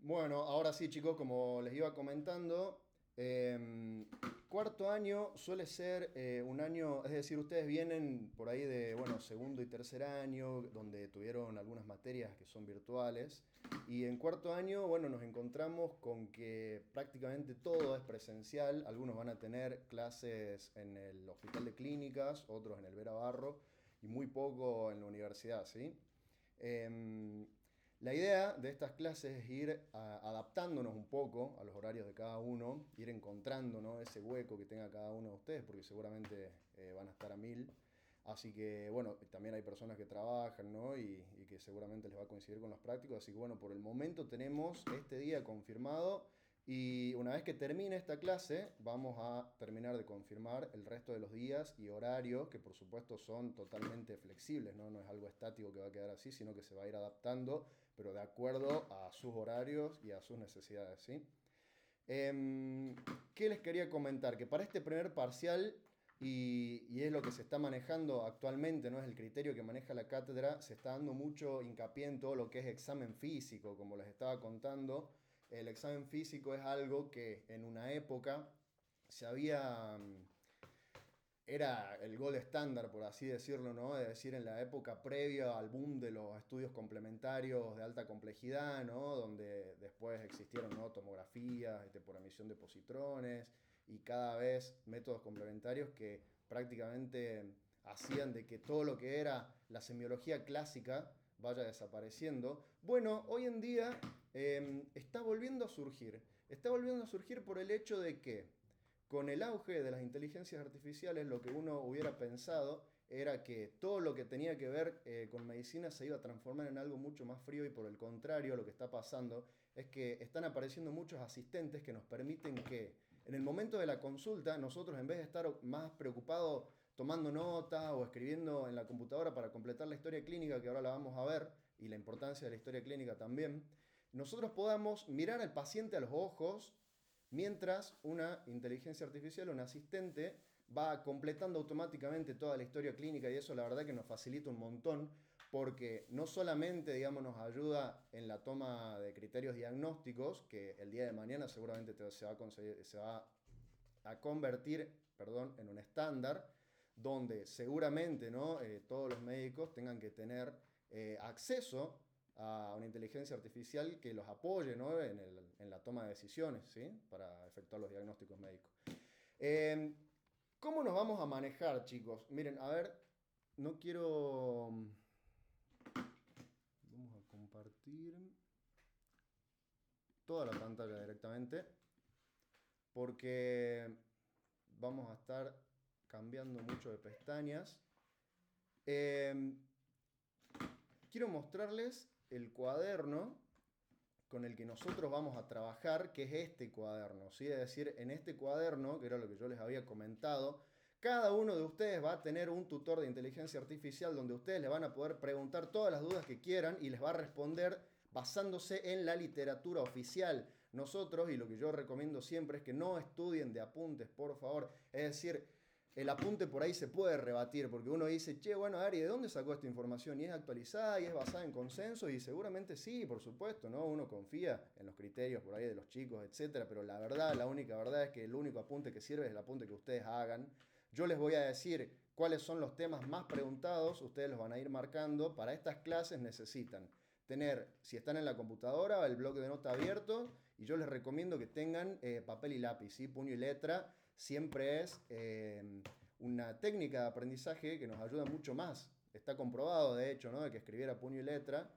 Bueno, ahora sí, chicos, como les iba comentando, cuarto año suele ser un año, es decir, ustedes vienen por ahí de, bueno, segundo y tercer año, donde tuvieron algunas materias que son virtuales, y en cuarto año, bueno, nos encontramos con que prácticamente todo es presencial, algunos van a tener clases en el Hospital de Clínicas, otros en el Vera Barro, y muy poco en la universidad, ¿sí? Em, la idea de estas clases es ir adaptándonos un poco a los horarios de cada uno, ir encontrando, ¿no?, ese hueco que tenga cada uno de ustedes, porque seguramente van a estar a mil. Así que, bueno, también hay personas que trabajan, ¿no? Y que seguramente les va a coincidir con los prácticos. Así que, bueno, por el momento tenemos este día confirmado y una vez que termine esta clase, vamos a terminar de confirmar el resto de los días y horarios, que por supuesto son totalmente flexibles, ¿no? No es algo estático que va a quedar así, sino que se va a ir adaptando, pero de acuerdo a sus horarios y a sus necesidades, ¿sí? Em, ¿Qué les quería comentar? Que para este primer parcial, y es lo que se está manejando actualmente, ¿no? Es el criterio que maneja la cátedra, se está dando mucho hincapié en todo lo que es examen físico, como les estaba contando. El examen físico es algo que en una época se había era el gold estándar, por así decirlo, ¿no? Es decir, en la época previa al boom de los estudios complementarios de alta complejidad, ¿no? Donde después existieron, ¿no?, tomografías por emisión de positrones y cada vez métodos complementarios que prácticamente hacían de que todo lo que era la semiología clásica vaya desapareciendo. Bueno, hoy en día está volviendo a surgir. Está volviendo a surgir por el hecho de que con el auge de las inteligencias artificiales, lo que uno hubiera pensado era que todo lo que tenía que ver con medicina se iba a transformar en algo mucho más frío y por el contrario, lo que está pasando es que están apareciendo muchos asistentes que nos permiten que en el momento de la consulta nosotros en vez de estar más preocupados tomando nota o escribiendo en la computadora para completar la historia clínica que ahora la vamos a ver y la importancia de la historia clínica también, nosotros podamos mirar al paciente a los ojos mientras una inteligencia artificial, un asistente, va completando automáticamente toda la historia clínica y eso la verdad que nos facilita un montón porque no solamente, digamos, nos ayuda en la toma de criterios diagnósticos, que el día de mañana seguramente se va a convertir, perdón, en un estándar, donde seguramente, ¿no?, todos los médicos tengan que tener acceso a una inteligencia artificial que los apoye, ¿no?, en la toma de decisiones, ¿sí?, para efectuar los diagnósticos médicos. Eh, ¿Cómo nos vamos a manejar, chicos? Miren, a ver, no quiero... Vamos a compartir toda la pantalla directamente porque vamos a estar cambiando mucho de pestañas. Eh, Quiero mostrarles el cuaderno con el que nosotros vamos a trabajar, que es este cuaderno, ¿sí? Es decir, en este cuaderno, que era lo que yo les había comentado, cada uno de ustedes va a tener un tutor de inteligencia artificial donde ustedes le van a poder preguntar todas las dudas que quieran y les va a responder basándose en la literatura oficial. Nosotros, y lo que yo recomiendo siempre es que no estudien de apuntes, por favor. Es decir, el apunte por ahí se puede rebatir, porque uno dice, che, bueno, Ari, ¿de dónde sacó esta información? ¿Y es actualizada y es basada en consenso? Y seguramente sí, por supuesto, ¿no? Uno confía en los criterios por ahí de los chicos, etcétera, pero la verdad, la única verdad es que el único apunte que sirve es el apunte que ustedes hagan. Yo les voy a decir cuáles son los temas más preguntados, ustedes los van a ir marcando. Para estas clases necesitan tener, si están en la computadora, el bloc de nota abierto, y yo les recomiendo que tengan papel y lápiz, ¿sí?, puño y letra. Siempre es una técnica de aprendizaje que nos ayuda mucho más. Está comprobado, de hecho, ¿no?, de que escribir a puño y letra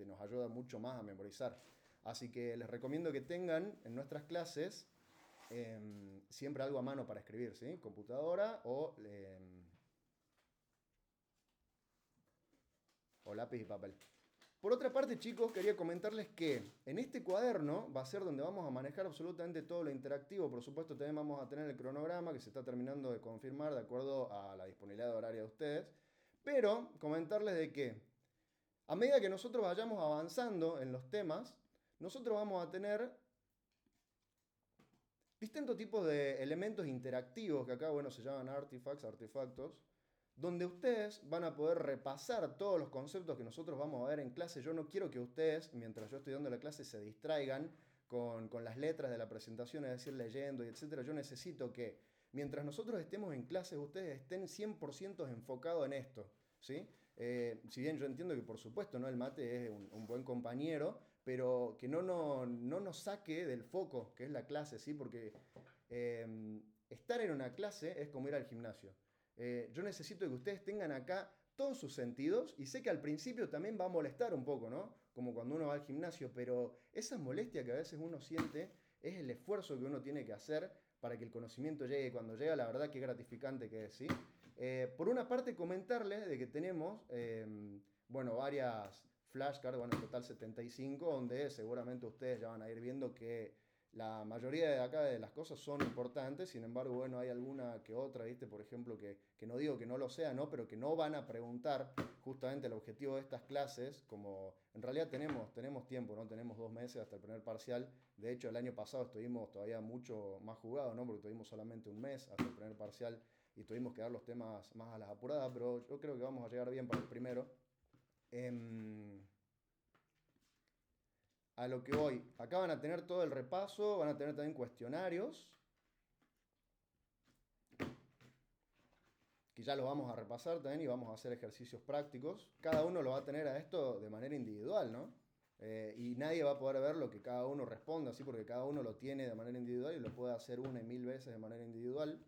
nos ayuda mucho más a memorizar. Así que les recomiendo que tengan en nuestras clases siempre algo a mano para escribir, ¿sí? Computadora o lápiz y papel. Por otra parte, chicos, quería comentarles que en este cuaderno va a ser donde vamos a manejar absolutamente todo lo interactivo. Por supuesto, también vamos a tener el cronograma que se está terminando de confirmar de acuerdo a la disponibilidad horaria de ustedes. Pero comentarles de que a medida que nosotros vayamos avanzando en los temas, nosotros vamos a tener distintos tipos de elementos interactivos que acá, bueno, se llaman artifacts, artefactos, donde ustedes van a poder repasar todos los conceptos que nosotros vamos a ver en clase. Yo no quiero que ustedes, mientras yo estoy dando la clase, se distraigan con las letras de la presentación, es decir, leyendo y etcétera. Yo necesito que, mientras nosotros estemos en clase, ustedes estén 100% enfocados en esto, ¿sí? Si bien yo entiendo que, por supuesto, ¿no? El mate es un buen compañero, pero que no nos saque del foco, que es la clase, ¿sí? Porque estar en una clase es como ir al gimnasio. Yo necesito que ustedes tengan acá todos sus sentidos y sé que al principio también va a molestar un poco, ¿no? Como cuando uno va al gimnasio, pero esa molestia que a veces uno siente es el esfuerzo que uno tiene que hacer para que el conocimiento llegue. Cuando llega, la verdad que gratificante que es, ¿sí? Por una parte, comentarles de que tenemos, bueno, varias flashcards, bueno, en total 75, donde seguramente ustedes ya van a ir viendo que la mayoría de acá de las cosas son importantes, sin embargo, bueno, hay alguna que otra, ¿viste? Por ejemplo, que no digo que no lo sea, ¿no? Pero que no van a preguntar justamente el objetivo de estas clases, como en realidad tenemos tiempo, ¿no? Tenemos 2 meses hasta el primer parcial. De hecho, el año pasado estuvimos todavía mucho más jugados, ¿no? Porque tuvimos solamente un mes hasta el primer parcial y tuvimos que dar los temas más a las apuradas, pero yo creo que vamos a llegar bien para el primero. A lo que voy, acá van a tener todo el repaso, van a tener también cuestionarios, que ya los vamos a repasar también y vamos a hacer ejercicios prácticos. Cada uno lo va a tener a esto de manera individual, ¿no? Y nadie va a poder ver lo que cada uno responda, ¿sí? Porque cada uno lo tiene de manera individual y lo puede hacer una y mil veces de manera individual.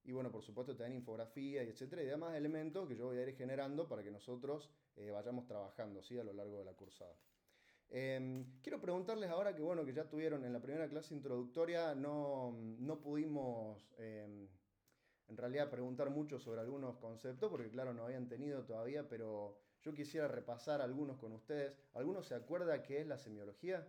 Y bueno, por supuesto también infografía y etcétera, y demás elementos que yo voy a ir generando para que nosotros vayamos trabajando, ¿sí? A lo largo de la cursada. Quiero preguntarles ahora que, bueno, que ya tuvieron en la primera clase introductoria, no pudimos en realidad preguntar mucho sobre algunos conceptos, porque claro, no habían tenido todavía, pero yo quisiera repasar algunos con ustedes. ¿Alguno se acuerda qué es la semiología?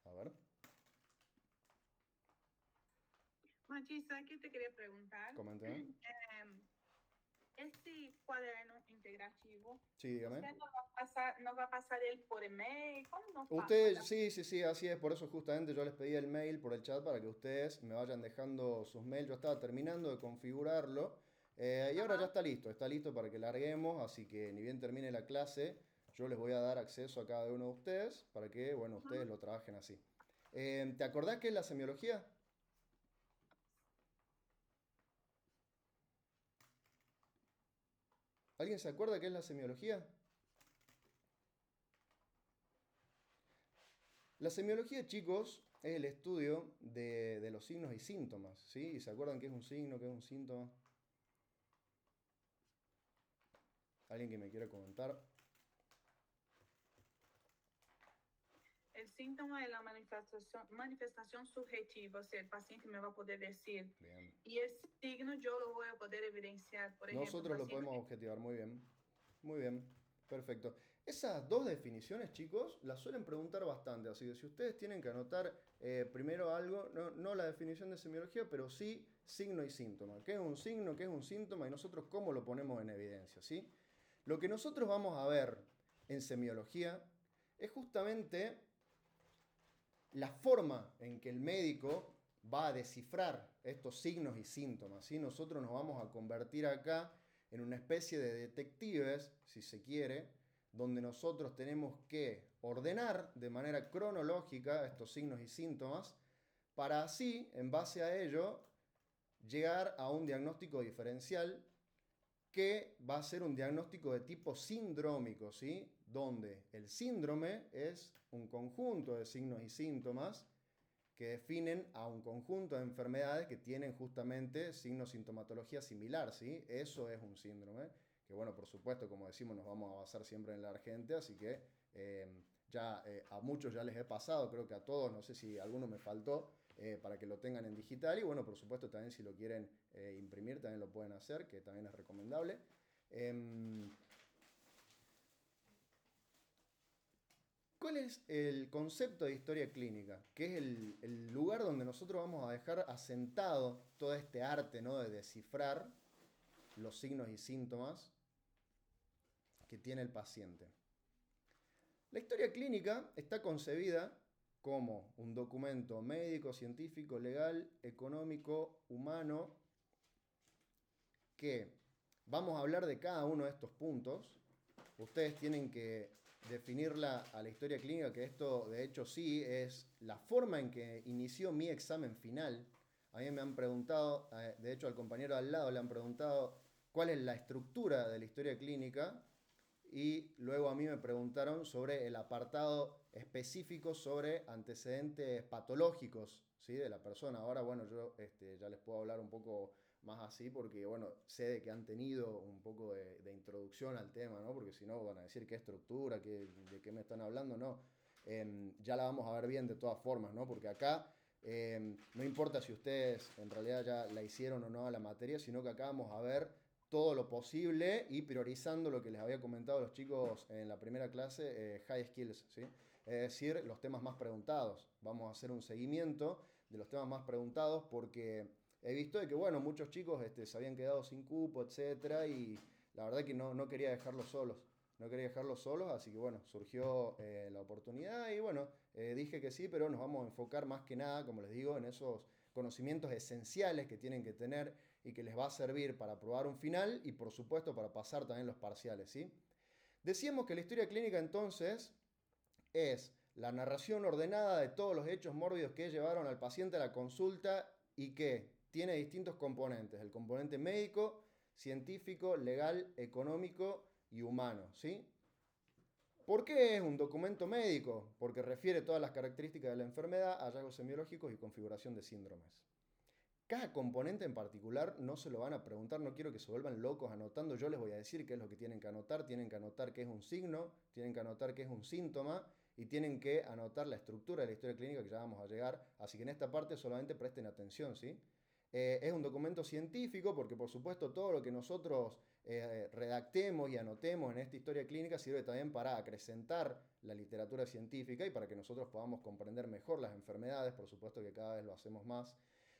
A ver, Mati, ¿sabes qué te quería preguntar? coméntenme. Ese cuaderno integrativo, Sí, dígame. ¿usted nos va a pasar él por email? ¿Cómo nos Ustedes, sí, sí, sí, así es, por eso justamente yo les pedí el mail por el chat para que ustedes me vayan dejando sus mails. Yo estaba terminando de configurarlo y ahora ya Ajá. está listo para que larguemos, así que ni bien termine la clase, yo les voy a dar acceso a cada uno de ustedes para que, bueno, ustedes lo trabajen así. ¿Te acordás qué es la semiología? ¿Alguien se acuerda qué es la semiología? La semiología, chicos, es el estudio de los signos y síntomas, ¿sí? ¿Y se acuerdan qué es un signo, qué es un síntoma? ¿Alguien que me quiera comentar? El síntoma es la manifestación subjetiva, o sea, el paciente me va a poder decir, Bien. y el signo yo lo voy a poder evidenciar. Por ejemplo, el Nosotros lo paciente podemos objetivar muy bien. Muy bien. Perfecto. Esas dos definiciones, chicos, las suelen preguntar bastante. Así que si ustedes tienen que anotar primero algo, no la definición de semiología, pero sí signo y síntoma. ¿Qué es un signo? ¿Qué es un síntoma? Y nosotros cómo lo ponemos en evidencia, ¿sí? Lo que nosotros vamos a ver en semiología es justamente la forma en que el médico va a descifrar estos signos y síntomas. ¿Sí? Nosotros nos vamos a convertir acá en una especie de detectives, si se quiere, donde nosotros tenemos que ordenar de manera cronológica estos signos y síntomas para así, en base a ello, llegar a un diagnóstico diferencial que va a ser un diagnóstico de tipo sindrómico, ¿sí? Donde el síndrome es un conjunto de signos y síntomas que definen a un conjunto de enfermedades que tienen justamente signos sintomatología similar, ¿sí? Eso es un síndrome, que bueno, por supuesto, como decimos, nos vamos a basar siempre en la gente, así que a muchos ya les he pasado, creo que a todos, no sé si alguno me faltó, para que lo tengan en digital y bueno, por supuesto también si lo quieren imprimir también lo pueden hacer, que también es recomendable. ¿Cuál es el concepto de historia clínica? Que es el lugar donde nosotros vamos a dejar asentado todo este arte, ¿no? De descifrar los signos y síntomas que tiene el paciente. La historia clínica está concebida como un documento médico, científico, legal, económico, humano, que vamos a hablar de cada uno de estos puntos. Ustedes tienen que definirla a la historia clínica, que esto de hecho sí es la forma en que inició mi examen final. A mí me han preguntado, de hecho al compañero al lado le han preguntado cuál es la estructura de la historia clínica, y luego a mí me preguntaron sobre el apartado específico sobre antecedentes patológicos, ¿sí? De la persona. Ahora, bueno, yo ya les puedo hablar un poco más así porque, bueno, sé de que han tenido un poco de introducción al tema, ¿no? Porque si no van a decir qué estructura, de qué me están hablando, no. Ya la vamos a ver bien de todas formas, ¿no? Porque acá no importa si ustedes en realidad ya la hicieron o no a la materia, sino que acá vamos a ver todo lo posible y priorizando lo que les había comentado a los chicos en la primera clase, high skills, ¿sí? Es decir, los temas más preguntados. Vamos a hacer un seguimiento de los temas más preguntados porque he visto de que, bueno, muchos chicos se habían quedado sin cupo, etcétera, y la verdad que no quería dejarlos solos. No quería dejarlos solos, así que bueno, surgió la oportunidad y bueno, dije que sí, pero nos vamos a enfocar más que nada, como les digo, en esos conocimientos esenciales que tienen que tener y que les va a servir para aprobar un final y por supuesto para pasar también los parciales, ¿sí? Decíamos que la historia clínica entonces es la narración ordenada de todos los hechos mórbidos que llevaron al paciente a la consulta y que tiene distintos componentes, el componente médico, científico, legal, económico y humano, ¿sí? ¿Por qué es un documento médico? Porque refiere todas las características de la enfermedad, hallazgos semiológicos y configuración de síndromes. Cada componente en particular no se lo van a preguntar, no quiero que se vuelvan locos anotando, yo les voy a decir qué es lo que tienen que anotar qué es un signo, tienen que anotar qué es un síntoma y tienen que anotar la estructura de la historia clínica que ya vamos a llegar, así que en esta parte solamente presten atención, ¿sí? Es un documento científico porque por supuesto todo lo que nosotros redactemos y anotemos en esta historia clínica sirve también para acrecentar la literatura científica y para que nosotros podamos comprender mejor las enfermedades, por supuesto que cada vez lo hacemos más.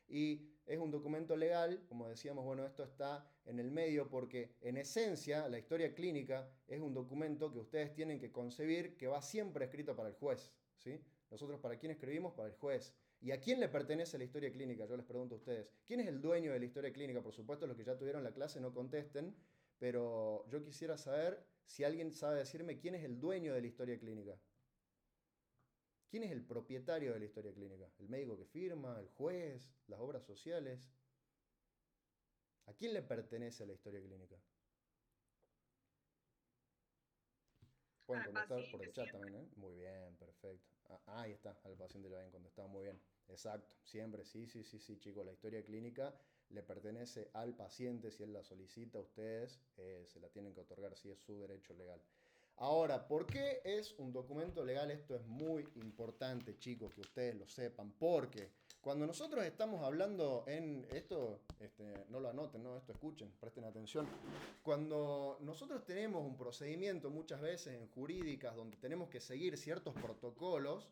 Y es un documento legal, como decíamos, bueno, esto está en el medio porque en esencia la historia clínica es un documento que ustedes tienen que concebir que va siempre escrito para el juez, ¿sí? Nosotros, ¿para quién escribimos? Para el juez. ¿Y a quién le pertenece la historia clínica? Yo les pregunto a ustedes. ¿Quién es el dueño de la historia clínica? Por supuesto, los que ya tuvieron la clase no contesten, pero yo quisiera saber si alguien sabe decirme quién es el dueño de la historia clínica. ¿Quién es el propietario de la historia clínica? ¿El médico que firma? ¿El juez? ¿Las obras sociales? ¿A quién le pertenece la historia clínica? Pueden Al contestar por paciente el chat siempre. también, ¿eh? Muy bien, perfecto. Ahí está, al paciente le habían contestado muy bien. Exacto, siempre, sí, chicos. La historia clínica le pertenece al paciente. Si él la solicita, ustedes se la tienen que otorgar, si es su derecho legal. Ahora, ¿por qué es un documento legal? Esto es muy importante, chicos, que ustedes lo sepan, porque cuando nosotros estamos hablando en esto, no lo anoten, no, esto escuchen, presten atención. Cuando nosotros tenemos un procedimiento muchas veces en jurídicas donde tenemos que seguir ciertos protocolos,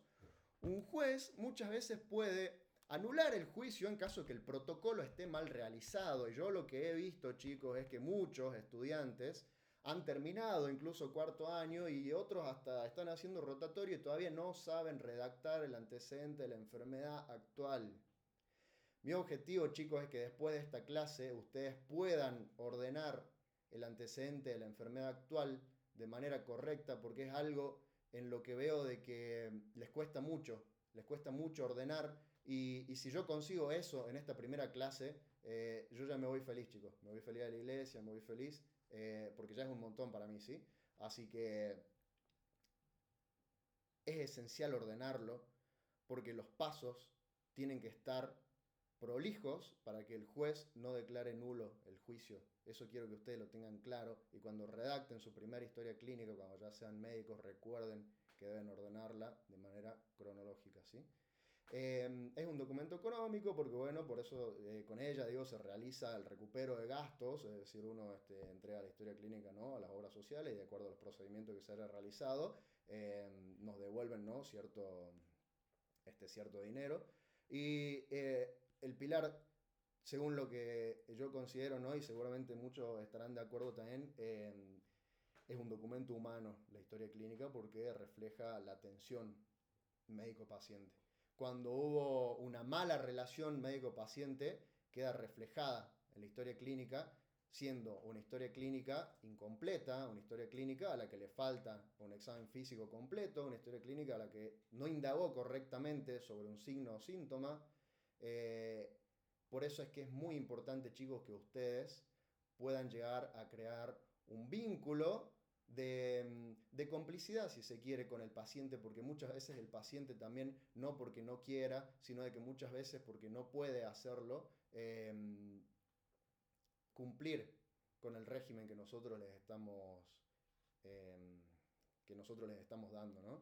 un juez muchas veces puede anular el juicio en caso que el protocolo esté mal realizado. Y yo lo que he visto, chicos, es que muchos estudiantes han terminado incluso cuarto año y otros hasta están haciendo rotatorio y todavía no saben redactar el antecedente de la enfermedad actual. Mi objetivo, chicos, es que después de esta clase ustedes puedan ordenar el antecedente de la enfermedad actual de manera correcta, porque es algo en lo que veo de que les cuesta mucho ordenar, y si yo consigo eso en esta primera clase, yo ya me voy feliz, chicos, me voy feliz a la iglesia, me voy feliz, porque ya es un montón para mí, ¿sí? Así que es esencial ordenarlo, porque los pasos tienen que estar prolijos para que el juez no declare nulo el juicio. Eso quiero que ustedes lo tengan claro y cuando redacten su primera historia clínica, cuando ya sean médicos, recuerden que deben ordenarla de manera cronológica, ¿sí? Es un documento económico porque, bueno, por eso con ella, digo, se realiza el recupero de gastos, es decir, uno entrega la historia clínica, ¿no?, a las obras sociales y de acuerdo a los procedimientos que se haya realizado, nos devuelven, ¿no? Cierto dinero. Y el pilar, según lo que yo considero, ¿no? Y seguramente muchos estarán de acuerdo también, es un documento humano, la historia clínica, porque refleja la atención médico-paciente. Cuando hubo una mala relación médico-paciente, queda reflejada en la historia clínica, siendo una historia clínica incompleta, una historia clínica a la que le falta un examen físico completo, una historia clínica a la que no indagó correctamente sobre un signo o síntoma. Por eso es que es muy importante, chicos, que ustedes puedan llegar a crear un vínculo de complicidad, si se quiere, con el paciente, porque muchas veces el paciente también, no porque no quiera, sino de que muchas veces porque no puede hacerlo, cumplir con el régimen que nosotros les estamos, dando, ¿no?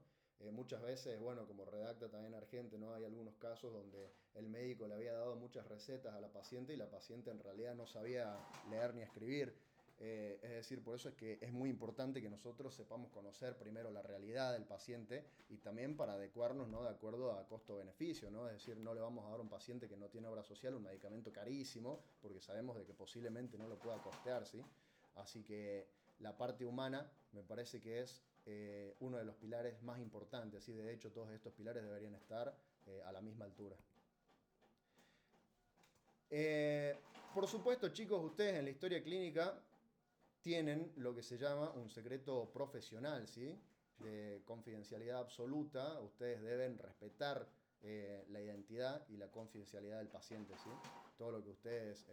Muchas veces, bueno, como redacta también Argente, ¿no? Hay algunos casos donde el médico le había dado muchas recetas a la paciente y la paciente en realidad no sabía leer ni escribir. Es decir, por eso es que es muy importante que nosotros sepamos conocer primero la realidad del paciente y también para adecuarnos, ¿no? De acuerdo a costo-beneficio, ¿no? Es decir, no le vamos a dar a un paciente que no tiene obra social un medicamento carísimo porque sabemos de que posiblemente no lo pueda costear, ¿sí? Así que la parte humana me parece que es uno de los pilares más importantes, ¿sí? De hecho, todos estos pilares deberían estar a la misma altura. Por supuesto, chicos, ustedes en la historia clínica tienen lo que se llama un secreto profesional, ¿sí? De confidencialidad absoluta. Ustedes deben respetar la identidad y la confidencialidad del paciente, ¿sí? Todo lo que ustedes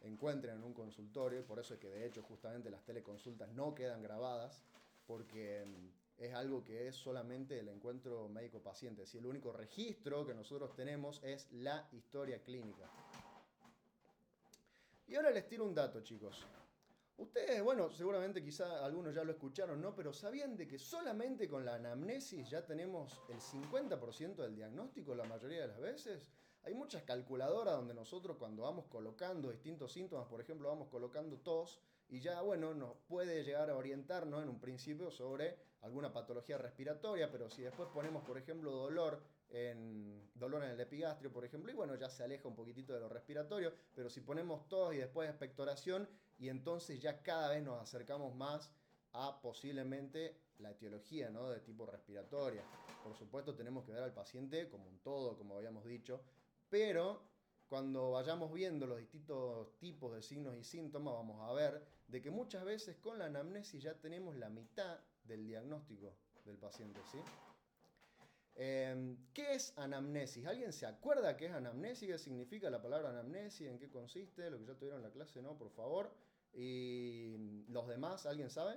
encuentren en un consultorio, por eso es que de hecho justamente las teleconsultas no quedan grabadas, porque es algo que es solamente el encuentro médico-paciente. ¿Sí? El único registro que nosotros tenemos es la historia clínica. Y ahora les tiro un dato, chicos. Ustedes, bueno, seguramente quizá algunos ya lo escucharon, ¿no? Pero ¿sabían de que solamente con la anamnesis ya tenemos el 50% del diagnóstico la mayoría de las veces? Hay muchas calculadoras donde nosotros cuando vamos colocando distintos síntomas, por ejemplo, vamos colocando tos y ya, bueno, nos puede llegar a orientarnos en un principio sobre alguna patología respiratoria, pero si después ponemos, por ejemplo, dolor en el epigastrio, por ejemplo, y bueno, ya se aleja un poquitito de lo respiratorio, pero si ponemos tos y después expectoración, y entonces ya cada vez nos acercamos más a posiblemente la etiología, ¿no? De tipo respiratoria. Por supuesto tenemos que ver al paciente como un todo, como habíamos dicho, pero cuando vayamos viendo los distintos tipos de signos y síntomas, vamos a ver de que muchas veces con la anamnesis ya tenemos la mitad del diagnóstico del paciente, ¿sí? ¿Qué es anamnesis? ¿Alguien se acuerda qué es anamnesis? ¿Qué significa la palabra anamnesis? ¿En qué consiste? Lo que ya tuvieron en la clase, ¿no? Por favor. ¿Y los demás? ¿Alguien sabe?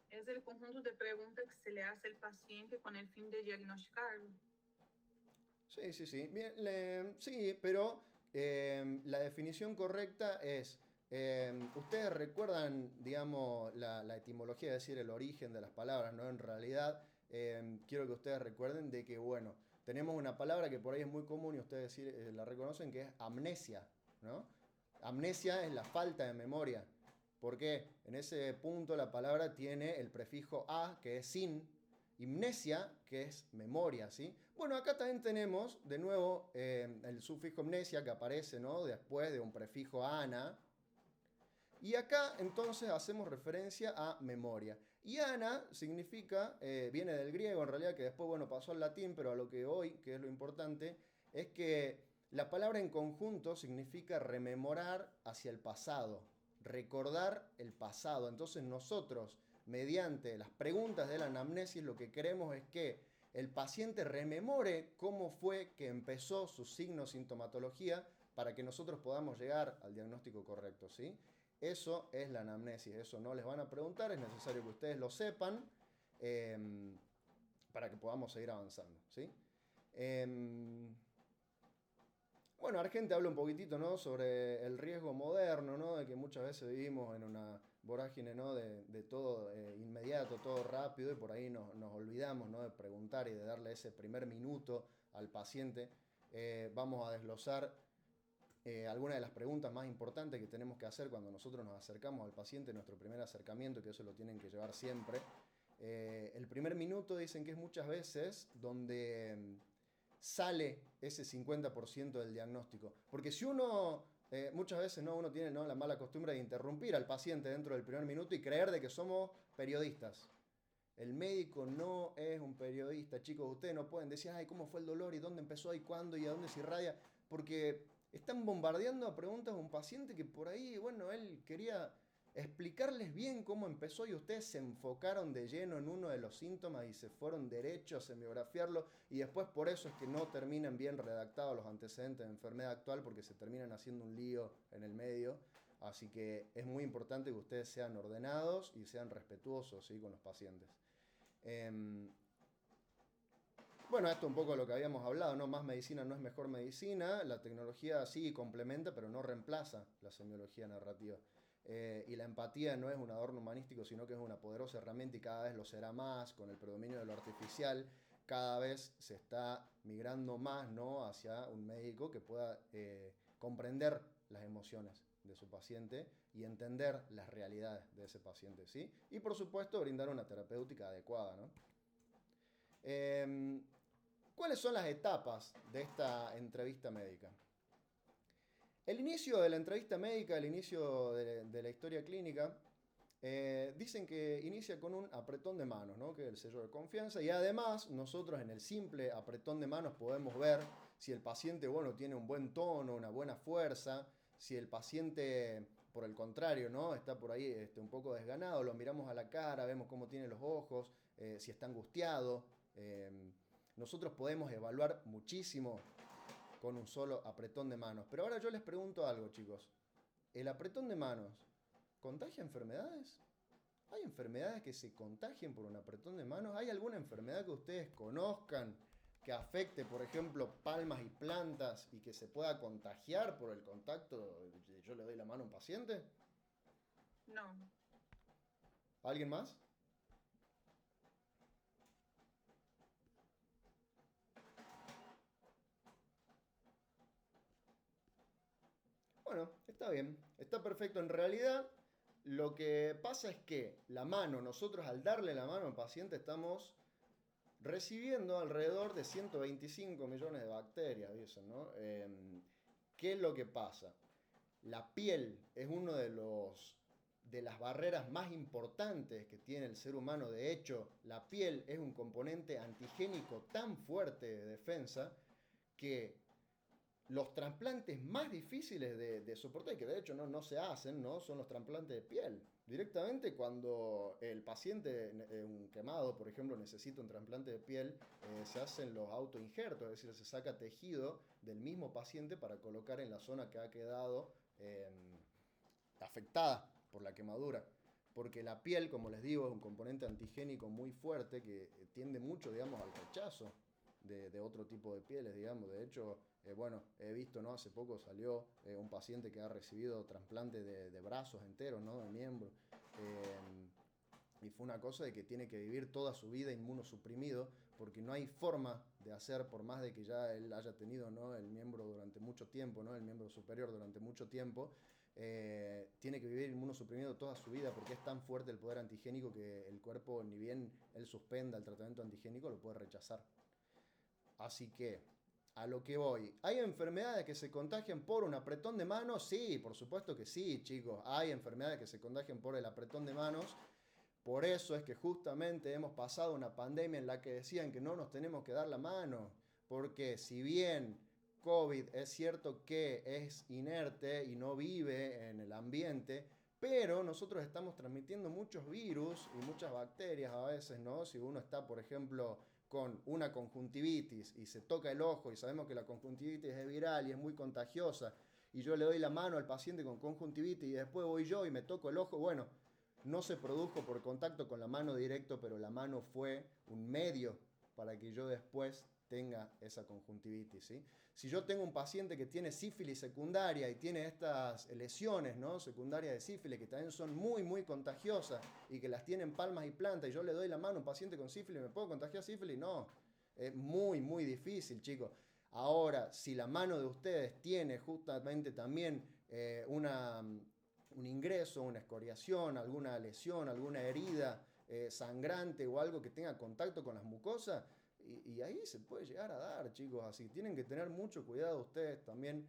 Es el conjunto de preguntas que se le hace al paciente con el fin de diagnosticarlo. Sí, sí, sí. Bien, sí, pero la definición correcta es, ustedes recuerdan, digamos, la etimología, es decir, el origen de las palabras, ¿no? En realidad, quiero que ustedes recuerden de que, bueno, tenemos una palabra que por ahí es muy común y ustedes la reconocen, que es amnesia, ¿no? Amnesia es la falta de memoria. Porque en ese punto la palabra tiene el prefijo a, que es sin, Imnesia, que es memoria, ¿sí? Bueno, acá también tenemos, de nuevo, el sufijo amnesia que aparece, ¿no? Después de un prefijo ana. Y acá, entonces, hacemos referencia a memoria. Y ana significa, viene del griego, en realidad, que después, bueno, pasó al latín, pero a lo que hoy, que es lo importante, es que la palabra en conjunto significa rememorar hacia el pasado, recordar el pasado. Entonces, nosotros mediante las preguntas de la anamnesis, lo que queremos es que el paciente rememore cómo fue que empezó su signo sintomatología para que nosotros podamos llegar al diagnóstico correcto, ¿sí? Eso es la anamnesis, eso no les van a preguntar, es necesario que ustedes lo sepan para que podamos seguir avanzando, ¿sí? Bueno, Argente habla un poquitito, ¿no? Sobre el riesgo moderno, ¿no? De que muchas veces vivimos en una vorágine, ¿no? De todo inmediato, todo rápido, y por ahí nos olvidamos, ¿no? De preguntar y de darle ese primer minuto al paciente. Vamos a desglosar algunas de las preguntas más importantes que tenemos que hacer cuando nosotros nos acercamos al paciente, nuestro primer acercamiento, que eso lo tienen que llevar siempre. El primer minuto dicen que es muchas veces donde sale ese 50% del diagnóstico. Porque si uno, muchas veces no, uno tiene, ¿no?, la mala costumbre de interrumpir al paciente dentro del primer minuto y creer de que somos periodistas. El médico no es un periodista, chicos. Ustedes no pueden decir, ay, ¿cómo fue el dolor? ¿Y dónde empezó? ¿Y cuándo? ¿Y a dónde se irradia? Porque están bombardeando a preguntas a un paciente que por ahí, bueno, él quería explicarles bien cómo empezó y ustedes se enfocaron de lleno en uno de los síntomas y se fueron derechos a semiografiarlo y después por eso es que no terminan bien redactados los antecedentes de enfermedad actual porque se terminan haciendo un lío en el medio. Así que es muy importante que ustedes sean ordenados y sean respetuosos, ¿sí?, con los pacientes. Bueno, esto es un poco lo que habíamos hablado, ¿no? Más medicina no es mejor medicina. La tecnología sí complementa, pero no reemplaza la semiología narrativa. Y la empatía no es un adorno humanístico, sino que es una poderosa herramienta y cada vez lo será más con el predominio de lo artificial. Cada vez se está migrando más, ¿no?, hacia un médico que pueda comprender las emociones de su paciente y entender las realidades de ese paciente, ¿sí? Y por supuesto brindar una terapéutica adecuada, ¿no? ¿Cuáles son las etapas de esta entrevista médica? El inicio de la entrevista médica, el inicio de la historia clínica, dicen que inicia con un apretón de manos, ¿no?, que es el sello de confianza, y además nosotros en el simple apretón de manos podemos ver si el paciente, bueno, tiene un buen tono, una buena fuerza, si el paciente, por el contrario, ¿no?, está por ahí un poco desganado, lo miramos a la cara, vemos cómo tiene los ojos, si está angustiado. Nosotros podemos evaluar muchísimo con un solo apretón de manos. Pero ahora yo les pregunto algo, chicos. ¿El apretón de manos contagia enfermedades? ¿Hay enfermedades que se contagien por un apretón de manos? ¿Hay alguna enfermedad que ustedes conozcan que afecte, por ejemplo, palmas y plantas y que se pueda contagiar por el contacto? Yo le doy la mano a un paciente. No. ¿Alguien más? Bueno, está bien, está perfecto. En realidad, lo que pasa es que la mano, nosotros al darle la mano al paciente estamos recibiendo alrededor de 125 millones de bacterias, dicen, ¿no? ¿Qué es lo que pasa? La piel es uno de las barreras más importantes que tiene el ser humano. De hecho, la piel es un componente antigénico tan fuerte de defensa que los trasplantes más difíciles de soportar, y que de hecho no se hacen, ¿no?, son los trasplantes de piel. Directamente cuando el paciente, un quemado, por ejemplo, necesita un trasplante de piel, se hacen los autoinjertos, es decir, se saca tejido del mismo paciente para colocar en la zona que ha quedado afectada por la quemadura. Porque la piel, como les digo, es un componente antigénico muy fuerte que tiende mucho, digamos, al rechazo de otro tipo de pieles, digamos. De hecho, bueno, he visto, ¿no?, hace poco salió un paciente que ha recibido trasplante de brazos enteros, ¿no?, de miembros. Y fue una cosa de que tiene que vivir toda su vida inmunosuprimido porque no hay forma de hacer, por más de que ya él haya tenido, ¿no?, el miembro durante mucho tiempo, ¿no?, el miembro superior durante mucho tiempo, tiene que vivir inmunosuprimido toda su vida porque es tan fuerte el poder antigénico que el cuerpo, ni bien él suspenda el tratamiento antigénico, lo puede rechazar. Así que, a lo que voy, ¿hay enfermedades que se contagian por un apretón de manos? Sí, por supuesto que sí, chicos. Hay enfermedades que se contagian por el apretón de manos. Por eso es que justamente hemos pasado una pandemia en la que decían que no nos tenemos que dar la mano. Porque si bien COVID es cierto que es inerte y no vive en el ambiente, pero nosotros estamos transmitiendo muchos virus y muchas bacterias a veces, ¿no? Si uno está, por ejemplo, con una conjuntivitis y se toca el ojo y sabemos que la conjuntivitis es viral y es muy contagiosa y yo le doy la mano al paciente con conjuntivitis y después voy yo y me toco el ojo, bueno, no se produjo por contacto con la mano directo, pero la mano fue un medio para que yo después tenga esa conjuntivitis, ¿sí? Si yo tengo un paciente que tiene sífilis secundaria y tiene estas lesiones, ¿no?, secundarias de sífilis que también son muy, muy contagiosas y que las tienen palmas y plantas y yo le doy la mano a un paciente con sífilis, ¿me puedo contagiar sífilis? No, es muy, muy difícil, chicos. Ahora, si la mano de ustedes tiene justamente también un ingreso, una escoriación, alguna lesión, alguna herida sangrante o algo que tenga contacto con las mucosas, y ahí se puede llegar a dar, chicos. Así tienen que tener mucho cuidado ustedes también.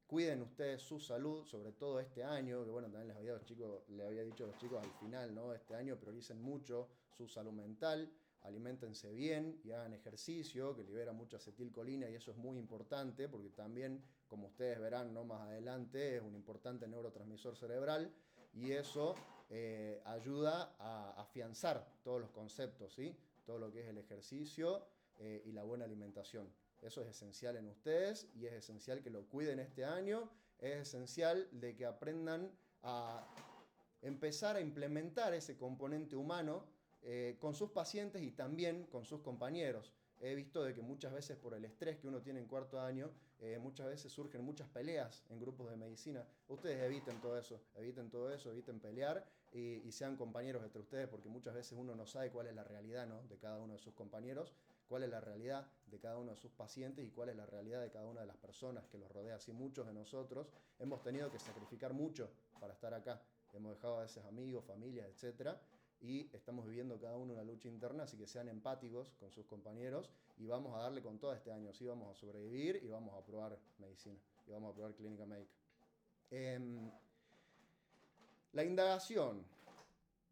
Cuiden ustedes su salud, sobre todo este año, que bueno, también les había dicho a los chicos al final, ¿no? Este año prioricen mucho su salud mental, aliméntense bien y hagan ejercicio, que libera mucha acetilcolina y eso es muy importante, porque también, como ustedes verán, ¿no? Más adelante, es un importante neurotransmisor cerebral y eso ayuda a afianzar todos los conceptos, ¿sí? Todo lo que es el ejercicio y la buena alimentación. Eso es esencial en ustedes y es esencial que lo cuiden este año. Es esencial de que aprendan a empezar a implementar ese componente humano con sus pacientes y también con sus compañeros. He visto de que muchas veces por el estrés que uno tiene en cuarto año, muchas veces surgen muchas peleas en grupos de medicina. Ustedes eviten todo eso, eviten pelear y sean compañeros entre ustedes, porque muchas veces uno no sabe cuál es la realidad, ¿no? De cada uno de sus compañeros, cuál es la realidad de cada uno de sus pacientes y cuál es la realidad de cada una de las personas que los rodea. Así muchos de nosotros hemos tenido que sacrificar mucho para estar acá. Hemos dejado a veces amigos, familias, etcétera, y estamos viviendo cada uno una lucha interna, así que sean empáticos con sus compañeros y vamos a darle con todo este año, sí, vamos a sobrevivir y vamos a probar medicina y vamos a probar clínica médica. La indagación.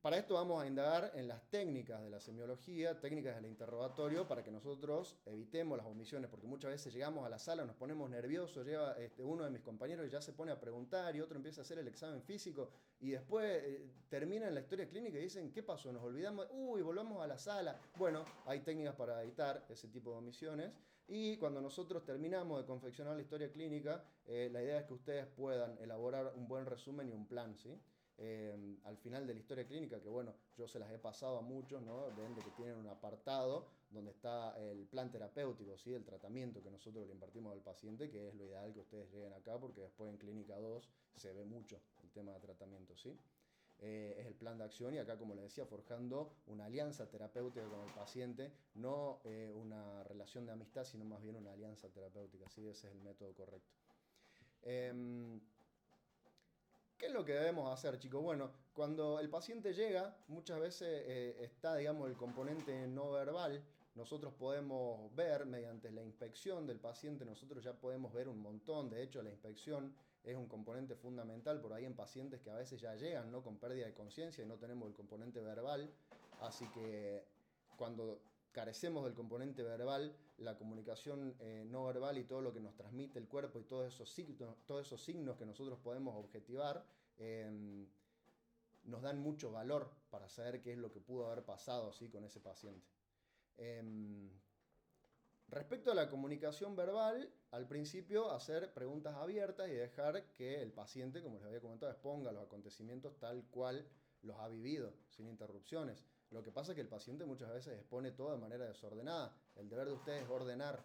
Para esto vamos a indagar en las técnicas de la semiología, técnicas del interrogatorio, para que nosotros evitemos las omisiones, porque muchas veces llegamos a la sala, nos ponemos nerviosos, lleva uno de mis compañeros y ya se pone a preguntar y otro empieza a hacer el examen físico y después termina en la historia clínica y dicen, ¿qué pasó? Nos olvidamos, volvamos a la sala. Bueno, hay técnicas para evitar ese tipo de omisiones y cuando nosotros terminamos de confeccionar la historia clínica, la idea es que ustedes puedan elaborar un buen resumen y un plan, ¿sí? Al final de la historia clínica, que bueno, yo se las he pasado a muchos, ¿no? Ven de que tienen un apartado donde está el plan terapéutico, ¿sí? El tratamiento que nosotros le impartimos al paciente, que es lo ideal que ustedes lleguen acá, porque después en clínica 2 se ve mucho el tema de tratamiento, ¿sí? Es el plan de acción y acá, como les decía, forjando una alianza terapéutica con el paciente, no una relación de amistad, sino más bien una alianza terapéutica, ¿sí? Ese es el método correcto. ¿Qué es lo que debemos hacer, chicos? Bueno, cuando el paciente llega, muchas veces está, digamos, el componente no verbal. Nosotros podemos ver, mediante la inspección del paciente, nosotros ya podemos ver un montón. De hecho, la inspección es un componente fundamental por ahí en pacientes que a veces ya llegan, ¿no? Con pérdida de conciencia y no tenemos el componente verbal. Así que cuando carecemos del componente verbal, la comunicación no verbal y todo lo que nos transmite el cuerpo y todos esos signos que nosotros podemos objetivar, nos dan mucho valor para saber qué es lo que pudo haber pasado, ¿sí? Con ese paciente. Respecto a la comunicación verbal, al principio hacer preguntas abiertas y dejar que el paciente, como les había comentado, exponga los acontecimientos tal cual los ha vivido, sin interrupciones. Lo que pasa es que el paciente muchas veces expone todo de manera desordenada. El deber de ustedes es ordenar.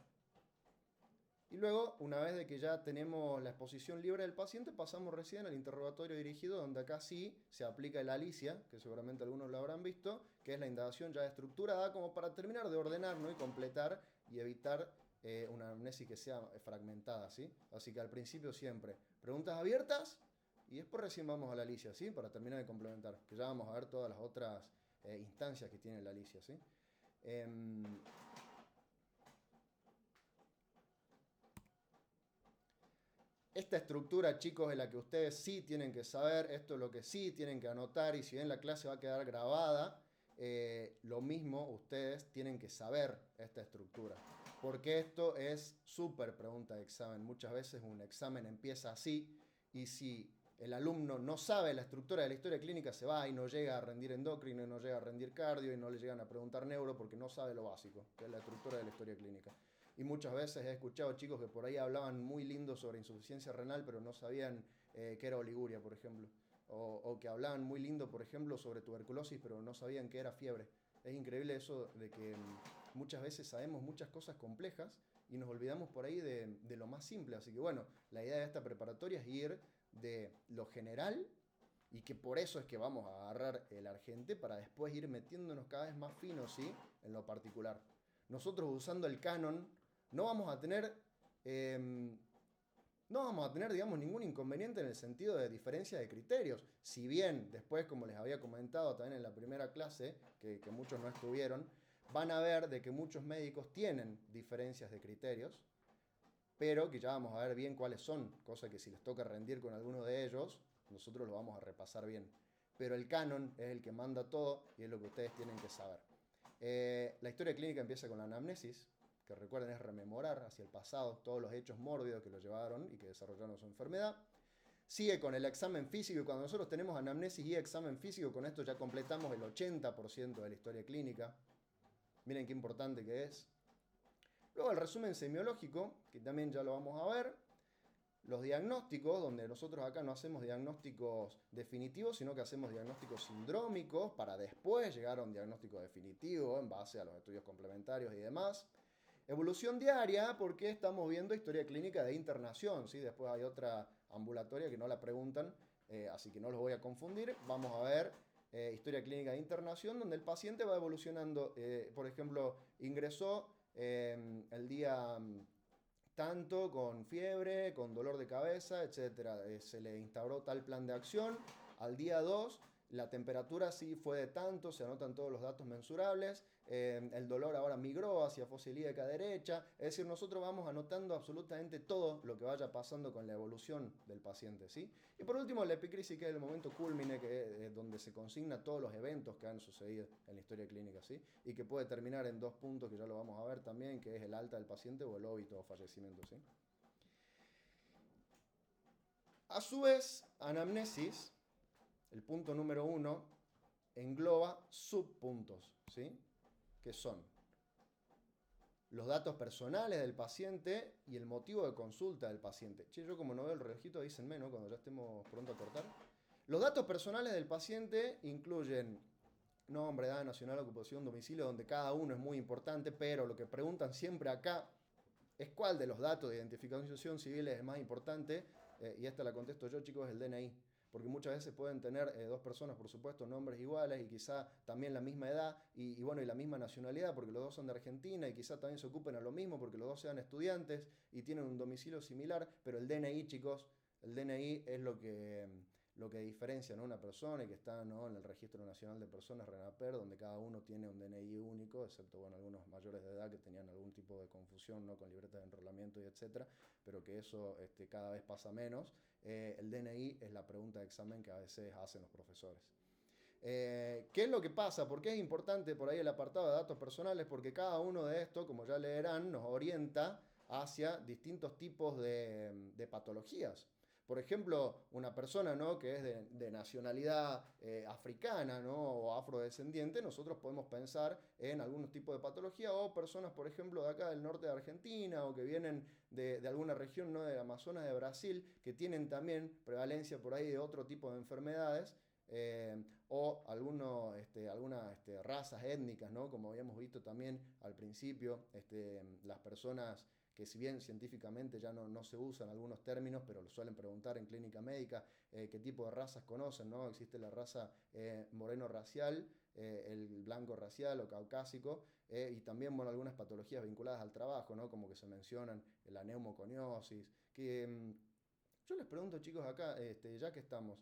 Y luego, una vez de que ya tenemos la exposición libre del paciente, pasamos recién al interrogatorio dirigido, donde acá sí se aplica el Alicia, que seguramente algunos lo habrán visto, que es la indagación ya estructurada, como para terminar de ordenar, ¿no? Y completar y evitar una amnesia que sea fragmentada, ¿sí? Así que al principio siempre preguntas abiertas y después recién vamos a la Alicia, ¿sí? Para terminar de complementar, que ya vamos a ver todas las otras instancias que tiene la Alicia, ¿sí? Esta estructura, chicos, es la que ustedes sí tienen que saber, esto es lo que sí tienen que anotar y si bien la clase va a quedar grabada, lo mismo ustedes tienen que saber esta estructura. Porque esto es súper pregunta de examen. Muchas veces un examen empieza así y si el alumno no sabe la estructura de la historia clínica se va y no llega a rendir endocrino, y no llega a rendir cardio y no le llegan a preguntar neuro porque no sabe lo básico, que es la estructura de la historia clínica. Y muchas veces he escuchado chicos que por ahí hablaban muy lindo sobre insuficiencia renal, pero no sabían qué era oliguria, por ejemplo. O que hablaban muy lindo, por ejemplo, sobre tuberculosis, pero no sabían qué era fiebre. Es increíble eso de que muchas veces sabemos muchas cosas complejas y nos olvidamos por ahí de lo más simple. Así que bueno, la idea de esta preparatoria es ir de lo general y que por eso es que vamos a agarrar el argente para después ir metiéndonos cada vez más finos, ¿sí? En lo particular. Nosotros usando el canon no vamos a tener, no vamos a tener, digamos, ningún inconveniente en el sentido de diferencia de criterios. Si bien después, como les había comentado también en la primera clase, que muchos no estuvieron, van a ver de que muchos médicos tienen diferencias de criterios, pero que ya vamos a ver bien cuáles son, cosa que si les toca rendir con alguno de ellos, nosotros lo vamos a repasar bien. Pero el canon es el que manda todo y es lo que ustedes tienen que saber. La historia clínica empieza con la anamnesis, que recuerden es rememorar hacia el pasado todos los hechos mórbidos que lo llevaron y que desarrollaron su enfermedad. Sigue con el examen físico y cuando nosotros tenemos anamnesis y examen físico, con esto ya completamos el 80% de la historia clínica. Miren qué importante que es. Luego el resumen semiológico, que también ya lo vamos a ver. Los diagnósticos, donde nosotros acá no hacemos diagnósticos definitivos, sino que hacemos diagnósticos sindrómicos para después llegar a un diagnóstico definitivo en base a los estudios complementarios y demás. Evolución diaria, porque estamos viendo historia clínica de internación, ¿sí? Después hay otra ambulatoria que no la preguntan, así que no los voy a confundir. Vamos a ver historia clínica de internación, donde el paciente va evolucionando. Por ejemplo, ingresó el día tanto con fiebre, con dolor de cabeza, etcétera. Se le instauró tal plan de acción. Al día 2 la temperatura sí fue de tanto, se anotan todos los datos mensurables, el dolor ahora migró hacia fosa ilíaca derecha, es decir, nosotros vamos anotando absolutamente todo lo que vaya pasando con la evolución del paciente, ¿sí? Y por último, la epicrisis, que es el momento cúlmine, que es donde se consigna todos los eventos que han sucedido en la historia clínica, ¿sí? Y que puede terminar en 2 puntos que ya lo vamos a ver también, que es el alta del paciente o el óbito o fallecimiento, ¿sí? A su vez, anamnesis, el punto número 1, engloba subpuntos, ¿sí? Que son los datos personales del paciente y el motivo de consulta del paciente. Che, yo como no veo el relojito, dícenme, ¿no? Cuando ya estemos pronto a cortar. Los datos personales del paciente incluyen nombre, edad, nacional, ocupación, domicilio, donde cada uno es muy importante, pero lo que preguntan siempre acá es cuál de los datos de identificación civil es más importante, y esta la contesto yo, chicos, es el DNI. Porque muchas veces pueden tener dos personas, por supuesto, nombres iguales y quizá también la misma edad y bueno, y la misma nacionalidad, porque los dos son de Argentina y quizá también se ocupen a lo mismo porque los dos sean estudiantes y tienen un domicilio similar, pero el DNI, chicos, el DNI es lo que diferencia, ¿no? Una persona y que está, ¿no? En el Registro Nacional de Personas, RENAPER, donde cada uno tiene un DNI único, excepto bueno, algunos mayores de edad que tenían algún tipo de confusión, ¿no? Con libretas de enrolamiento y etcétera, pero que eso cada vez pasa menos. El DNI es la pregunta de examen que a veces hacen los profesores. ¿Qué es lo que pasa? ¿Por qué es importante por ahí el apartado de datos personales? Porque cada uno de estos, como ya leerán, nos orienta hacia distintos tipos de patologías. Por ejemplo, una persona, ¿no? Que es de nacionalidad africana, ¿no? O afrodescendiente, nosotros podemos pensar en algunos tipos de patología, o personas, por ejemplo, de acá del norte de Argentina o que vienen de alguna región, ¿no? Del Amazonas de Brasil, que tienen también prevalencia por ahí de otro tipo de enfermedades. O algunas razas étnicas, ¿no? Como habíamos visto también al principio, las personas que si bien científicamente ya no se usan algunos términos, pero lo suelen preguntar en clínica médica, qué tipo de razas conocen, ¿no? Existe la raza moreno racial, el blanco racial o caucásico, y también, bueno, algunas patologías vinculadas al trabajo, ¿no? Como que se mencionan la neumoconiosis, que yo les pregunto, chicos, acá, ya que estamos,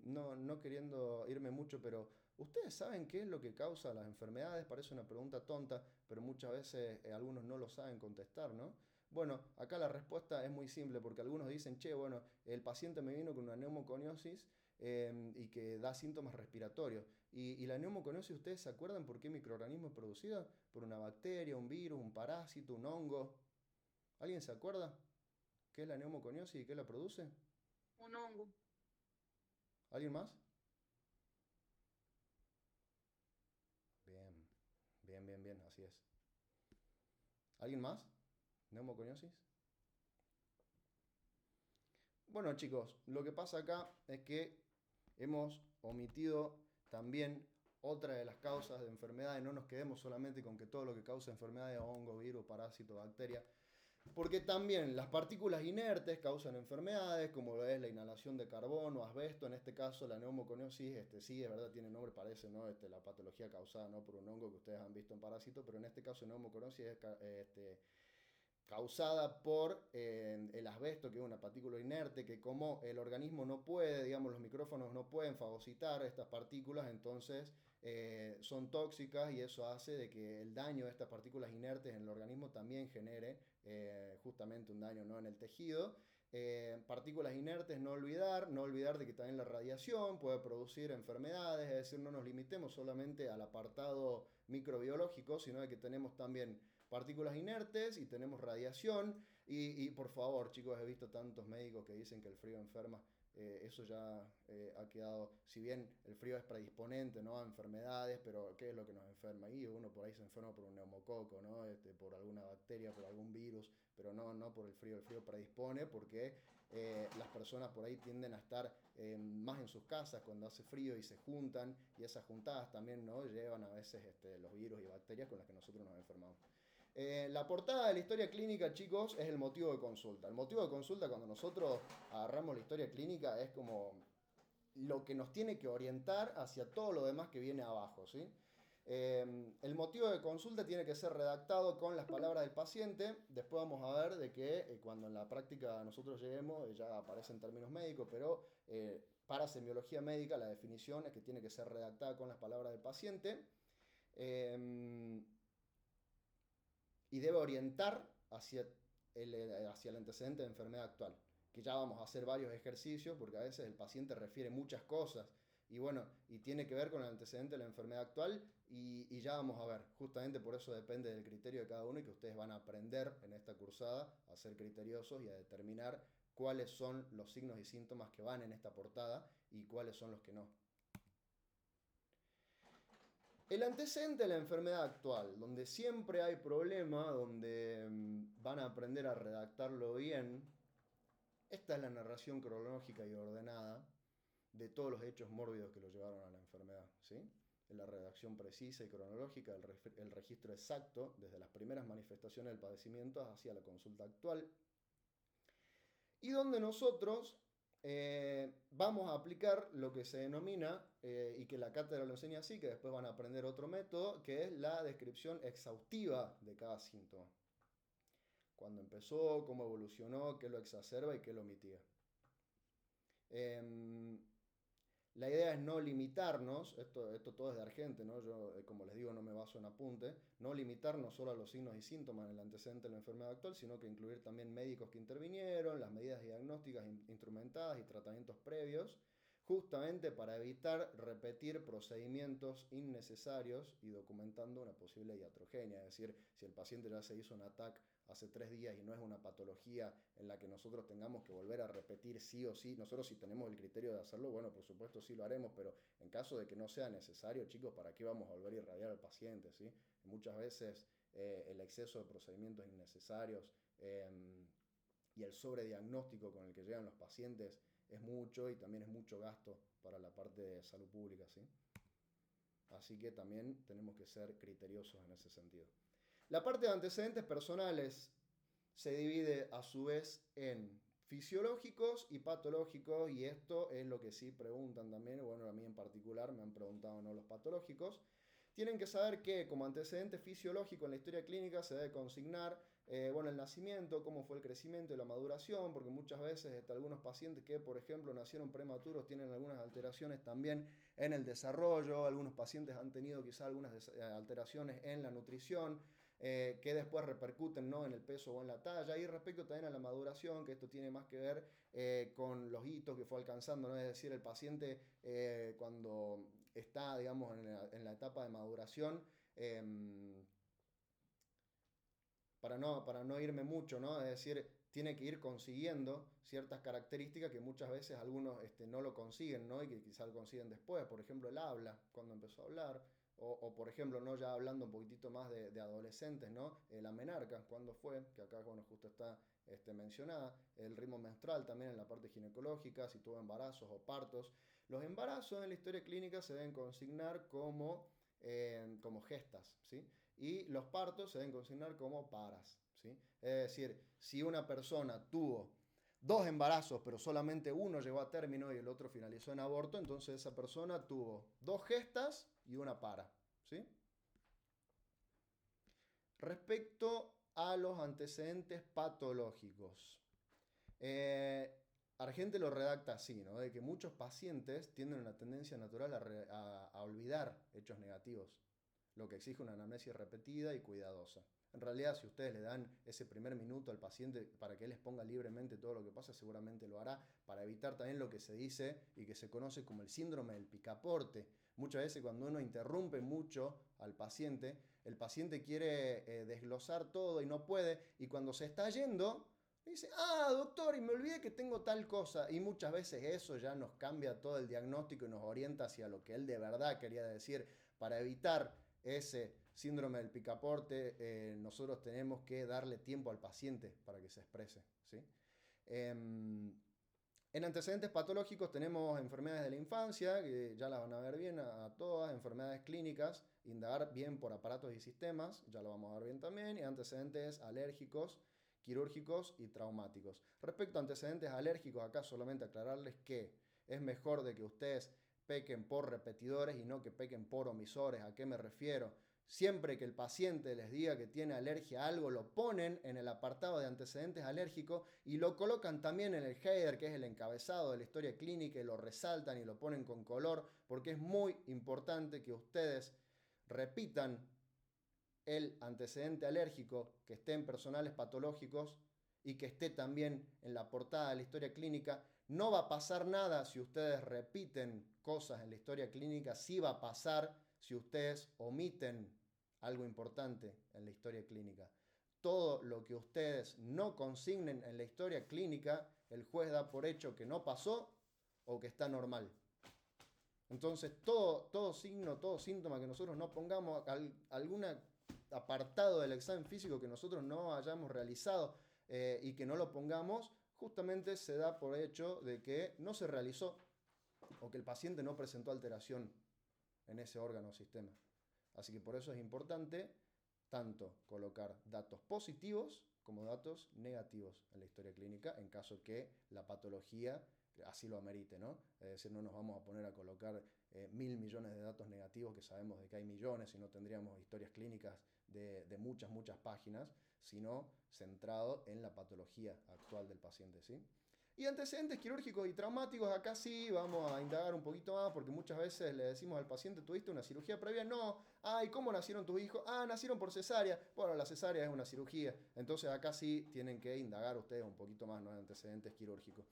no queriendo irme mucho, pero ¿ustedes saben qué es lo que causa las enfermedades? Parece una pregunta tonta, pero muchas veces algunos no lo saben contestar, ¿no? Bueno, acá la respuesta es muy simple, porque algunos dicen, che, bueno, el paciente me vino con una neumoconiosis y que da síntomas respiratorios. Y la neumoconiosis, ¿ustedes se acuerdan por qué microorganismo es producida? ¿Por una bacteria, un virus, un parásito, un hongo? ¿Alguien se acuerda qué es la neumoconiosis y qué la produce? Un hongo. ¿Alguien más? Bien, bien, así es. ¿Alguien más? ¿Neumoconiosis? Bueno, chicos, lo que pasa acá es que hemos omitido también otra de las causas de enfermedades. No nos quedemos solamente con que todo lo que causa enfermedades, hongo, virus, parásito, bacteria, porque también las partículas inertes causan enfermedades, como lo es la inhalación de carbono, asbesto, en este caso la neumoconiosis, sí, es verdad, tiene nombre, parece, ¿no? La patología causada, ¿no? Por un hongo que ustedes han visto en parásito, pero en este caso neumoconiosis es causada por el asbesto, que es una partícula inerte, que como el organismo no puede, digamos, los micrófonos no pueden fagocitar estas partículas, entonces son tóxicas y eso hace de que el daño de estas partículas inertes en el organismo también genere justamente un daño, ¿no?, en el tejido. Partículas inertes, no olvidar de que también la radiación puede producir enfermedades, es decir, no nos limitemos solamente al apartado microbiológico, sino de que tenemos también partículas inertes y tenemos radiación. Y por favor, chicos, he visto tantos médicos que dicen que el frío enferma. Eso ya ha quedado, si bien el frío es predisponente, ¿no?, a enfermedades, pero ¿qué es lo que nos enferma? Y uno por ahí se enferma por un neumococo, ¿no?, por alguna bacteria, por algún virus, pero no por el frío. El frío predispone porque las personas por ahí tienden a estar más en sus casas cuando hace frío y se juntan, y esas juntadas también, ¿no?, llevan a veces los virus y bacterias con las que nosotros nos enfermamos. La portada de la historia clínica, chicos, es el motivo de consulta. El motivo de consulta, cuando nosotros agarramos la historia clínica, es como lo que nos tiene que orientar hacia todo lo demás que viene abajo, ¿sí? El motivo de consulta tiene que ser redactado con las palabras del paciente. Después vamos a ver de que cuando en la práctica nosotros lleguemos, ya aparecen términos médicos, pero para semiología médica la definición es que tiene que ser redactada con las palabras del paciente. Y debe orientar hacia el antecedente de enfermedad actual, que ya vamos a hacer varios ejercicios, porque a veces el paciente refiere muchas cosas, y bueno, y tiene que ver con el antecedente de la enfermedad actual, y ya vamos a ver, justamente por eso depende del criterio de cada uno, y que ustedes van a aprender en esta cursada a ser criteriosos y a determinar cuáles son los signos y síntomas que van en esta portada, y cuáles son los que no. El antecedente de la enfermedad actual, donde siempre hay problema, donde van a aprender a redactarlo bien. Esta es la narración cronológica y ordenada de todos los hechos mórbidos que lo llevaron a la enfermedad, ¿sí? La redacción precisa y cronológica, el registro exacto, desde las primeras manifestaciones del padecimiento hacia la consulta actual. Y donde nosotros vamos a aplicar lo que se denomina, y que la cátedra lo enseña así, que después van a aprender otro método, que es la descripción exhaustiva de cada síntoma. Cuándo empezó, cómo evolucionó, qué lo exacerba y qué lo mitiga. La idea es no limitarnos, esto todo es de Argente, ¿no? Yo, como les digo, no me baso en apunte, no limitarnos solo a los signos y síntomas en el antecedente de la enfermedad actual, sino que incluir también médicos que intervinieron, las medidas diagnósticas instrumentadas y tratamientos previos, justamente para evitar repetir procedimientos innecesarios y documentando una posible iatrogenia. Es decir, si el paciente ya se hizo un ATAC hace 3 días y no es una patología en la que nosotros tengamos que volver a repetir sí o sí, nosotros si tenemos el criterio de hacerlo, bueno, por supuesto sí lo haremos, pero en caso de que no sea necesario, chicos, ¿para qué vamos a volver a irradiar al paciente? ¿Sí? Muchas veces el exceso de procedimientos innecesarios y el sobrediagnóstico con el que llegan los pacientes es mucho, y también es mucho gasto para la parte de salud pública, ¿sí? Así que también tenemos que ser criteriosos en ese sentido. La parte de antecedentes personales se divide a su vez en fisiológicos y patológicos, y esto es lo que sí preguntan también, bueno, a mí en particular me han preguntado, ¿no?, los patológicos. Tienen que saber que como antecedente fisiológico en la historia clínica se debe consignar bueno, el nacimiento, cómo fue el crecimiento y la maduración, porque muchas veces algunos pacientes que, por ejemplo, nacieron prematuros tienen algunas alteraciones también en el desarrollo, algunos pacientes han tenido quizá algunas alteraciones en la nutrición, que después repercuten, ¿no?, en el peso o en la talla. Y respecto también a la maduración, que esto tiene más que ver con los hitos que fue alcanzando, ¿no? Es decir, el paciente cuando está, digamos, en la etapa de maduración, para no irme mucho, ¿no?, es decir, tiene que ir consiguiendo ciertas características que muchas veces algunos no lo consiguen, ¿no?, y que quizás lo consiguen después. Por ejemplo, el habla, cuando empezó a hablar, o por ejemplo, ¿no?, ya hablando un poquitito más de adolescentes, ¿no?, la menarca, cuando fue, que acá, bueno, justo está mencionada, el ritmo menstrual también en la parte ginecológica, si tuvo embarazos o partos. Los embarazos en la historia clínica se deben consignar como gestas, ¿sí? Y los partos se deben consignar como paras, ¿sí? Es decir, si una persona tuvo 2 embarazos, pero solamente uno llegó a término y el otro finalizó en aborto, entonces esa persona tuvo 2 gestas y una para, ¿sí? Respecto a los antecedentes patológicos. Argente lo redacta así, ¿no? De que muchos pacientes tienen una tendencia natural a olvidar hechos negativos, lo que exige una anamnesis repetida y cuidadosa. En realidad, si ustedes le dan ese primer minuto al paciente para que él exponga libremente todo lo que pasa, seguramente lo hará, para evitar también lo que se dice y que se conoce como el síndrome del picaporte. Muchas veces cuando uno interrumpe mucho al paciente, el paciente quiere desglosar todo y no puede, y cuando se está yendo, dice, doctor, y me olvidé que tengo tal cosa. Y muchas veces eso ya nos cambia todo el diagnóstico y nos orienta hacia lo que él de verdad quería decir. Para evitar ese síndrome del picaporte, nosotros tenemos que darle tiempo al paciente para que se exprese, ¿sí? En antecedentes patológicos tenemos enfermedades de la infancia, que ya las van a ver bien a todas, enfermedades clínicas, indagar bien por aparatos y sistemas, ya lo vamos a ver bien también, y antecedentes alérgicos, quirúrgicos y traumáticos. Respecto a antecedentes alérgicos, acá solamente aclararles que es mejor de que ustedes pequen por repetidores y no que pequen por omisores. ¿A qué me refiero? Siempre que el paciente les diga que tiene alergia a algo, lo ponen en el apartado de antecedentes alérgicos y lo colocan también en el header, que es el encabezado de la historia clínica, y lo resaltan y lo ponen con color, porque es muy importante que ustedes repitan el antecedente alérgico, que esté en personales patológicos y que esté también en la portada de la historia clínica. No va a pasar nada si ustedes repiten cosas en la historia clínica, sí va a pasar si ustedes omiten algo importante en la historia clínica. Todo lo que ustedes no consignen en la historia clínica, el juez da por hecho que no pasó o que está normal. Entonces, todo signo, todo síntoma que nosotros no pongamos, algún apartado del examen físico que nosotros no hayamos realizado y que no lo pongamos, justamente se da por hecho de que no se realizó o que el paciente no presentó alteración en ese órgano o sistema. Así que por eso es importante tanto colocar datos positivos como datos negativos en la historia clínica en caso que la patología así lo amerite, ¿no? Es decir, no nos vamos a poner a colocar 1.000 millones de datos negativos, que sabemos de que hay millones y no tendríamos historias clínicas de muchas páginas, sino centrado en la patología actual del paciente, ¿sí? Y antecedentes quirúrgicos y traumáticos, acá sí vamos a indagar un poquito más, porque muchas veces le decimos al paciente, ¿tuviste una cirugía previa? No. ¿Y cómo nacieron tus hijos? Nacieron por cesárea. Bueno, la cesárea es una cirugía. Entonces acá sí tienen que indagar ustedes un poquito más, ¿no?, en antecedentes quirúrgicos.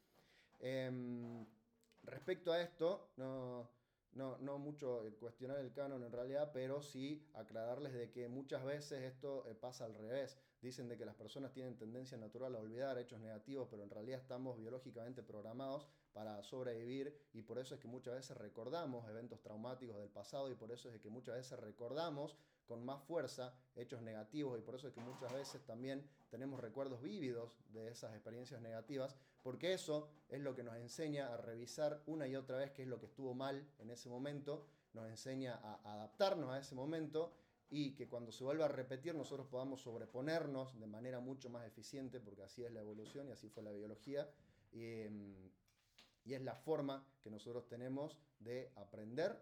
Respecto a esto, no mucho cuestionar el canon en realidad, pero sí aclararles de que muchas veces esto pasa al revés. Dicen de que las personas tienen tendencia natural a olvidar hechos negativos, pero en realidad estamos biológicamente programados para sobrevivir, y por eso es que muchas veces recordamos eventos traumáticos del pasado, y por eso es que muchas veces recordamos con más fuerza hechos negativos, y por eso es que muchas veces también tenemos recuerdos vívidos de esas experiencias negativas, porque eso es lo que nos enseña a revisar una y otra vez qué es lo que estuvo mal en ese momento, nos enseña a adaptarnos a ese momento, y que cuando se vuelva a repetir nosotros podamos sobreponernos de manera mucho más eficiente, porque así es la evolución y así fue la biología, y es la forma que nosotros tenemos de aprender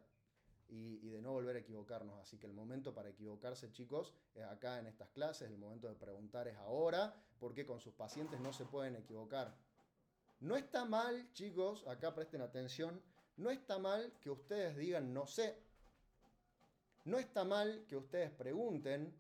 y de no volver a equivocarnos. Así que el momento para equivocarse, chicos, es acá en estas clases, el momento de preguntar es ahora, porque con sus pacientes no se pueden equivocar. No está mal, chicos, acá presten atención, no está mal que ustedes digan no sé. No está mal que ustedes pregunten.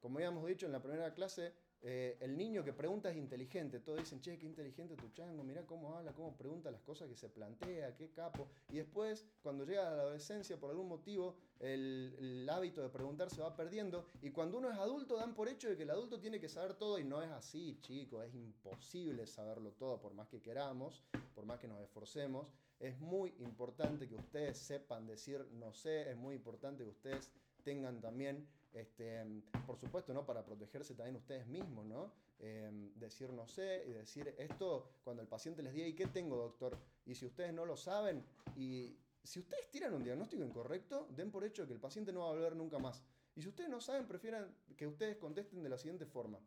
Como habíamos dicho en la primera clase, el niño que pregunta es inteligente. Todos dicen, che, qué inteligente tu chango, mirá cómo habla, cómo pregunta las cosas que se plantea, qué capo. Y después, cuando llega a la adolescencia, por algún motivo, el hábito de preguntar se va perdiendo. Y cuando uno es adulto, dan por hecho de que el adulto tiene que saber todo, y no es así, chicos. Es imposible saberlo todo, por más que queramos, por más que nos esforcemos. Es muy importante que ustedes sepan decir no sé, es muy importante que ustedes tengan también, por supuesto, ¿no?, para protegerse también ustedes mismos, ¿no? Decir no sé y decir esto cuando el paciente les diga, ¿y qué tengo, doctor? Y si ustedes no lo saben, y si ustedes tiran un diagnóstico incorrecto, den por hecho que el paciente no va a volver nunca más. Y si ustedes no saben, prefieran que ustedes contesten de la siguiente forma.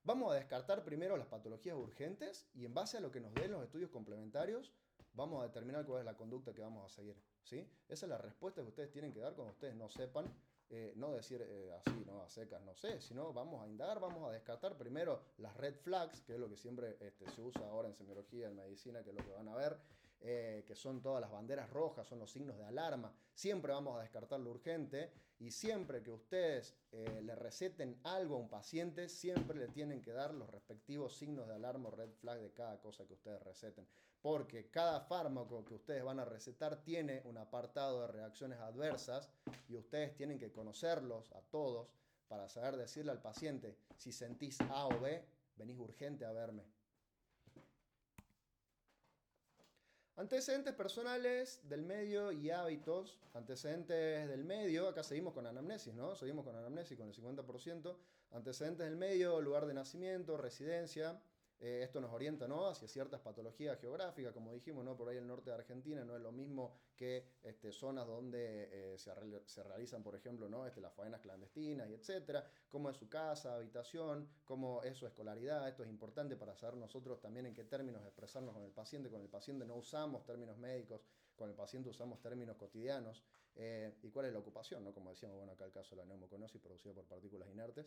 Vamos a descartar primero las patologías urgentes, y en base a lo que nos den los estudios complementarios, vamos a determinar cuál es la conducta que vamos a seguir, ¿sí? Esa es la respuesta que ustedes tienen que dar cuando ustedes no sepan no decir así, ¿no? A secas, no sé, sino vamos a indagar, vamos a descartar primero las red flags, que es lo que siempre se usa ahora en semiología, en medicina, que es lo que van a ver, que son todas las banderas rojas, son los signos de alarma. Siempre vamos a descartar lo urgente y siempre que ustedes le receten algo a un paciente, siempre le tienen que dar los respectivos signos de alarma o red flag de cada cosa que ustedes receten. Porque cada fármaco que ustedes van a recetar tiene un apartado de reacciones adversas y ustedes tienen que conocerlos a todos para saber decirle al paciente, si sentís A o B, venís urgente a verme. Antecedentes personales del medio y hábitos. Antecedentes del medio, acá seguimos con anamnesis, ¿no? Seguimos con anamnesis con el 50%. Antecedentes del medio, lugar de nacimiento, residencia. Esto nos orienta, ¿no?, hacia ciertas patologías geográficas, como dijimos, ¿no? Por ahí el norte de Argentina no es lo mismo que zonas donde se realizan, por ejemplo, ¿no?, las faenas clandestinas y etcétera. Cómo es su casa, habitación, cómo es su escolaridad. Esto es importante para saber nosotros también en qué términos expresarnos con el paciente. Con el paciente no usamos términos médicos, con el paciente usamos términos cotidianos. Y cuál es la ocupación, ¿no? Como decíamos, bueno, acá el caso de la neumoconosis producida por partículas inertes.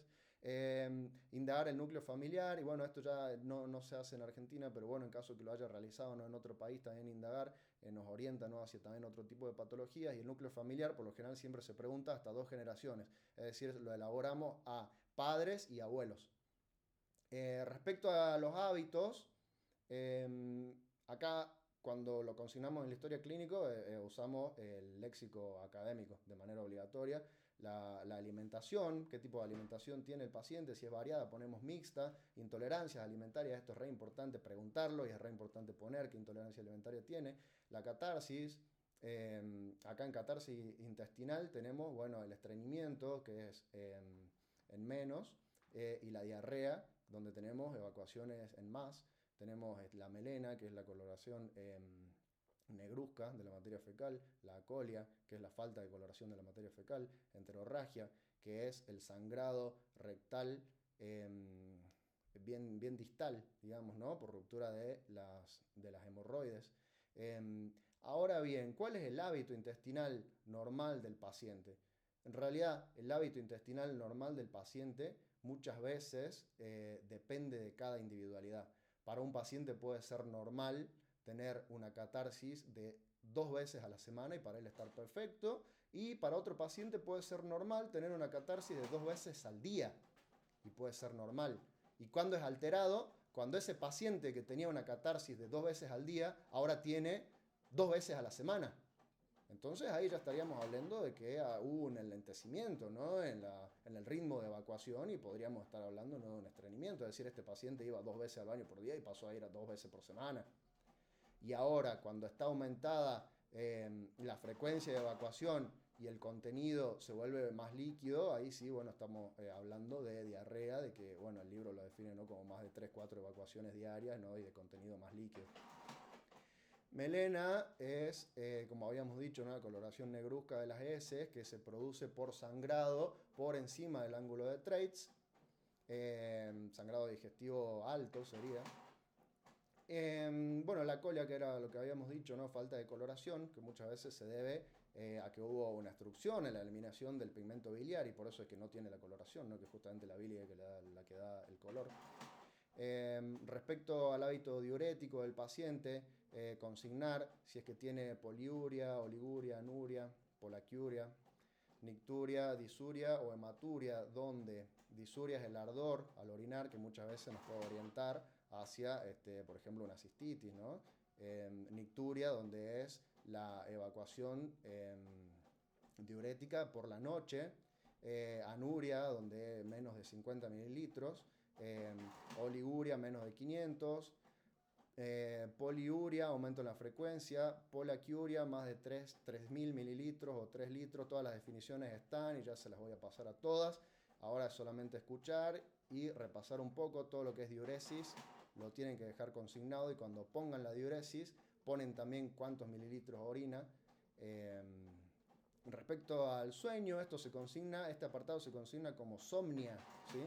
Indagar el núcleo familiar, y bueno, esto ya no se hace en Argentina, pero bueno, en caso que lo haya realizado, ¿no?, en otro país, también indagar nos orienta, ¿no?, hacia también otro tipo de patologías. Y el núcleo familiar, por lo general, siempre se pregunta hasta 2 generaciones, es decir, lo elaboramos a padres y abuelos. Respecto a los hábitos, acá cuando lo consignamos en la historia clínica usamos el léxico académico de manera obligatoria. La alimentación, qué tipo de alimentación tiene el paciente, si es variada, ponemos mixta. Intolerancias alimentarias, esto es re importante preguntarlo y es re importante poner qué intolerancia alimentaria tiene. La catarsis, acá en catarsis intestinal tenemos, bueno, el estreñimiento, que es en menos, y la diarrea, donde tenemos evacuaciones en más. Tenemos la melena, que es la coloración negruzca de la materia fecal, la acolia, que es la falta de coloración de la materia fecal, enterorragia, que es el sangrado rectal bien distal, digamos, ¿no?, por ruptura de las hemorroides. Ahora bien, ¿cuál es el hábito intestinal normal del paciente? En realidad, el hábito intestinal normal del paciente muchas veces depende de cada individualidad. Para un paciente puede ser normal tener una catarsis de 2 veces a la semana y para él estar perfecto. Y para otro paciente puede ser normal tener una catarsis de 2 veces al día y puede ser normal. ¿Y cuándo es alterado? Cuando ese paciente que tenía una catarsis de 2 veces al día ahora tiene 2 veces a la semana. Entonces ahí ya estaríamos hablando de que hubo un enlentecimiento, ¿no?, en el ritmo de evacuación, y podríamos estar hablando, ¿no?, de un estreñimiento. Es decir, este paciente iba 2 veces al baño por día y pasó a ir a 2 veces por semana. Y ahora, cuando está aumentada la frecuencia de evacuación y el contenido se vuelve más líquido, ahí sí, bueno, estamos hablando de diarrea, de que, bueno, el libro lo define, ¿no?, como más de 3, 4 evacuaciones diarias, ¿no?, y de contenido más líquido. Melena es, como habíamos dicho, una coloración negruzca de las heces que se produce por sangrado por encima del ángulo de Treitz. Sangrado digestivo alto sería. Bueno, la colia, que era lo que habíamos dicho, ¿no?, falta de coloración, que muchas veces se debe a que hubo una obstrucción en la eliminación del pigmento biliar y por eso es que no tiene la coloración, ¿no?, que es justamente la bilia la que da el color. Respecto al hábito diurético del paciente, consignar si es que tiene poliuria, oliguria, anuria, polaquiuria, nicturia, disuria o hematuria, donde disuria es el ardor al orinar, que muchas veces nos puede orientar hacia, por ejemplo, una cistitis, ¿no? Nicturia, donde es la evacuación diurética por la noche. Anuria, donde menos de 50 mililitros. Oliguria, menos de 500. Poliuria, aumento en la frecuencia. Polaquiuria, más de 3.000 mililitros o 3 litros. Todas las definiciones están y ya se las voy a pasar a todas. Ahora es solamente escuchar y repasar un poco todo lo que es diuresis. Lo tienen que dejar consignado y cuando pongan la diuresis ponen también cuántos mililitros orina. Respecto al sueño, este apartado se consigna como somnia, ¿sí?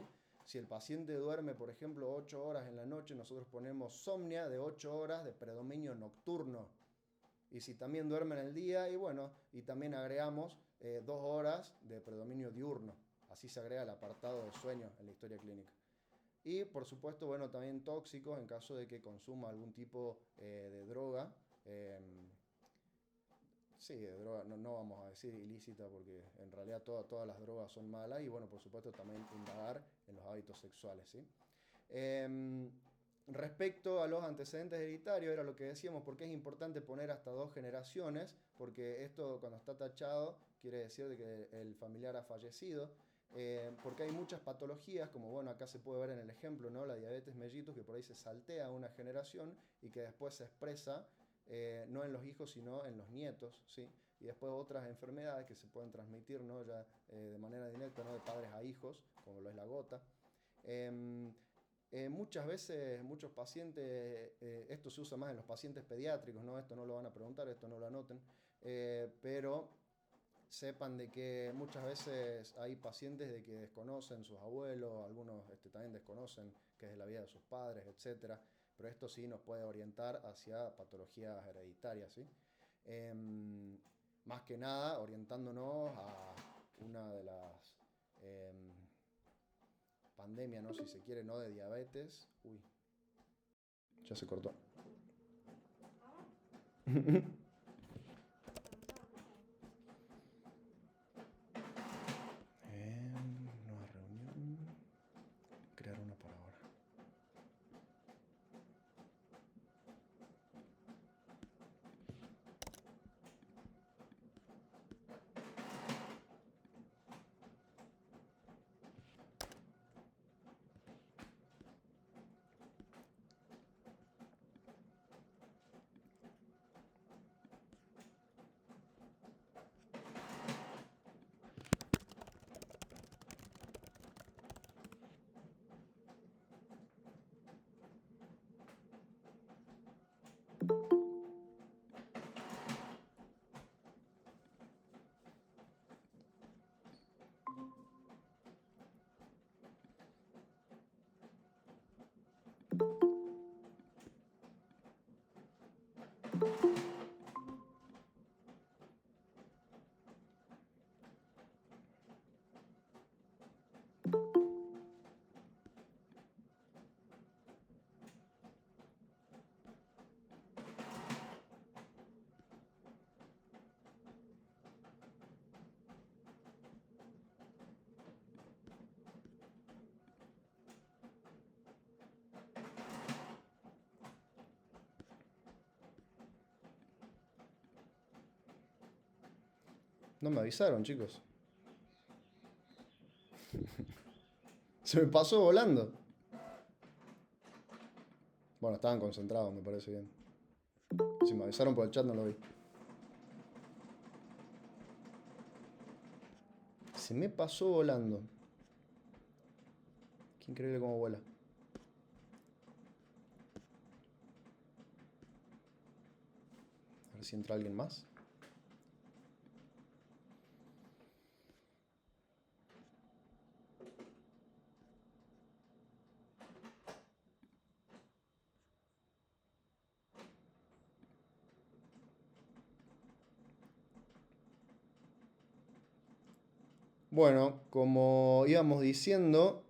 Si el paciente duerme, por ejemplo, 8 horas en la noche, nosotros ponemos somnia de 8 horas de predominio nocturno. Y si también duerme en el día, y bueno, y también agregamos 2 horas de predominio diurno. Así se agrega el apartado de sueño en la historia clínica. Y por supuesto, bueno, también tóxicos en caso de que consuma algún tipo de droga. Sí, de droga, no vamos a decir ilícita porque en realidad todas las drogas son malas. Y bueno, por supuesto también indagar en los hábitos sexuales, ¿sí? Em, Respecto a los antecedentes hereditarios, era lo que decíamos, porque es importante poner hasta 2 generaciones, porque esto cuando está tachado quiere decir de que el familiar ha fallecido, porque hay muchas patologías, como bueno, acá se puede ver en el ejemplo, ¿no? La diabetes mellitus, que por ahí se saltea una generación y que después se expresa no en los hijos, sino en los nietos, ¿sí? Y después otras enfermedades que se pueden transmitir, ¿no? Ya de manera directa, ¿no? De padres a hijos, como lo es la gota. Em, Muchas veces, muchos pacientes, esto se usa más en los pacientes pediátricos, ¿no? Esto no lo van a preguntar, esto no lo anoten, pero sepan de que muchas veces hay pacientes de que desconocen sus abuelos, algunos también desconocen qué es la vida de sus padres, etcétera, pero esto sí nos puede orientar hacia patologías hereditarias, ¿sí? Más que nada orientándonos a una de las pandemia, ¿no? Si se quiere, no de diabetes. Uy, ya se cortó. Nueva reunión. Crear una para ahora. No me avisaron, chicos. Se me pasó volando. Bueno, estaban concentrados, me parece bien. Si me avisaron por el chat no lo vi. Se me pasó volando. Qué increíble cómo vuela. A ver si entra alguien más. Bueno, como íbamos diciendo,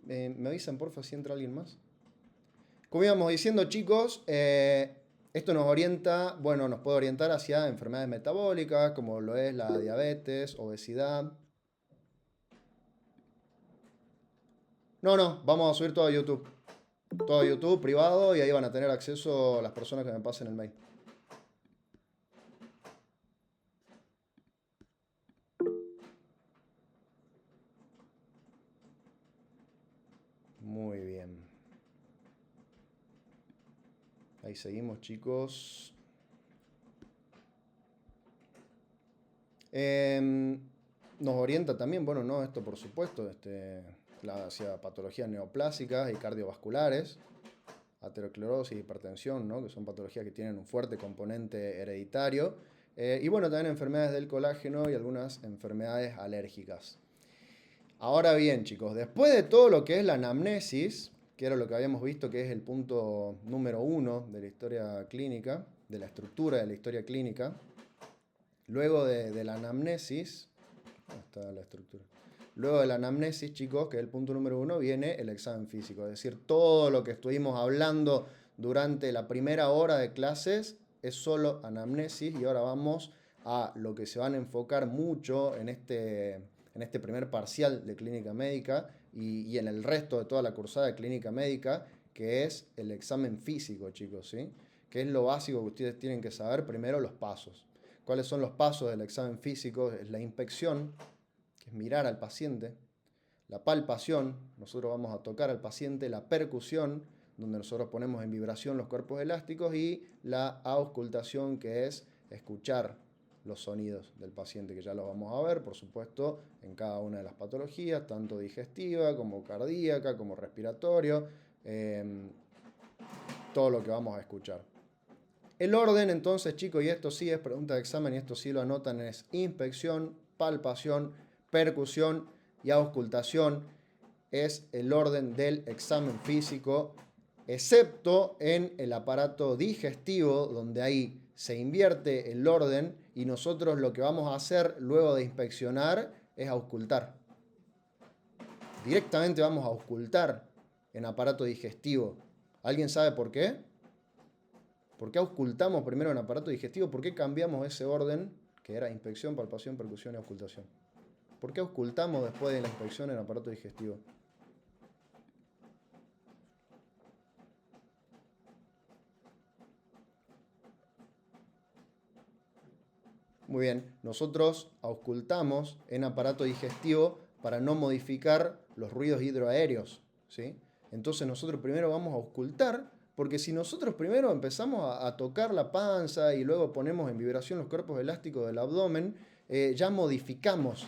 ¿me avisan porfa si entra alguien más? Como íbamos diciendo, chicos, esto nos orienta, bueno, nos puede orientar hacia enfermedades metabólicas, como lo es la diabetes, obesidad. No, vamos a subir todo a YouTube. Todo a YouTube privado y ahí van a tener acceso las personas que me pasen el mail. Muy bien. Ahí seguimos, chicos. Nos orienta también, bueno, no, esto por supuesto, hacia patologías neoplásicas y cardiovasculares, aterosclerosis, hipertensión, ¿no? Que son patologías que tienen un fuerte componente hereditario. Y bueno, también enfermedades del colágeno y algunas enfermedades alérgicas. Ahora bien, chicos, después de todo lo que es la anamnesis, que era lo que habíamos visto, que es el punto número 1 de la historia clínica, de la estructura de la historia clínica. Luego de la anamnesis, ¿dónde está la estructura? Luego de la anamnesis, chicos, que es el punto número 1, viene el examen físico. Es decir, todo lo que estuvimos hablando durante la primera hora de clases es solo anamnesis, y ahora vamos a lo que se van a enfocar mucho en este primer parcial de clínica médica y en el resto de toda la cursada de clínica médica, que es el examen físico, chicos, ¿sí? Que es lo básico que ustedes tienen que saber. Primero, los pasos. ¿Cuáles son los pasos del examen físico? Es la inspección, que es mirar al paciente; la palpación, nosotros vamos a tocar al paciente; la percusión, donde nosotros ponemos en vibración los cuerpos elásticos; y la auscultación, que es escuchar los sonidos del paciente, que ya los vamos a ver, por supuesto, en cada una de las patologías, tanto digestiva como cardíaca, como respiratorio, todo lo que vamos a escuchar. El orden, entonces, chicos, y esto sí es pregunta de examen, y esto sí lo anotan, es inspección, palpación, percusión y auscultación. Es el orden del examen físico, excepto en el aparato digestivo, donde ahí se invierte el orden, y nosotros lo que vamos a hacer luego de inspeccionar es auscultar. Directamente vamos a auscultar en aparato digestivo. ¿Alguien sabe por qué? ¿Por qué auscultamos primero en aparato digestivo? ¿Por qué cambiamos ese orden, que era inspección, palpación, percusión y auscultación? ¿Por qué auscultamos después de la inspección en aparato digestivo? Muy bien, nosotros auscultamos en aparato digestivo para no modificar los ruidos hidroaéreos, ¿sí? Entonces nosotros primero vamos a auscultar, porque si nosotros primero empezamos a tocar la panza y luego ponemos en vibración los cuerpos elásticos del abdomen, ya modificamos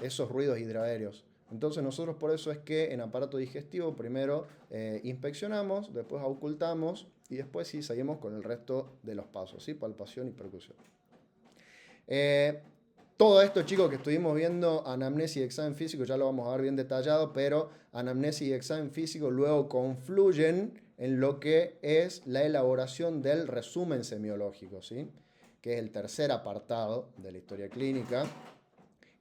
esos ruidos hidroaéreos. Entonces nosotros, por eso es que en aparato digestivo primero inspeccionamos, después auscultamos y después sí seguimos con el resto de los pasos, ¿sí? Palpación y percusión. Todo esto, chicos, que estuvimos viendo, anamnesis y examen físico, ya lo vamos a ver bien detallado, pero anamnesis y examen físico luego confluyen en lo que es la elaboración del resumen semiológico, ¿sí? Que es el tercer apartado de la historia clínica.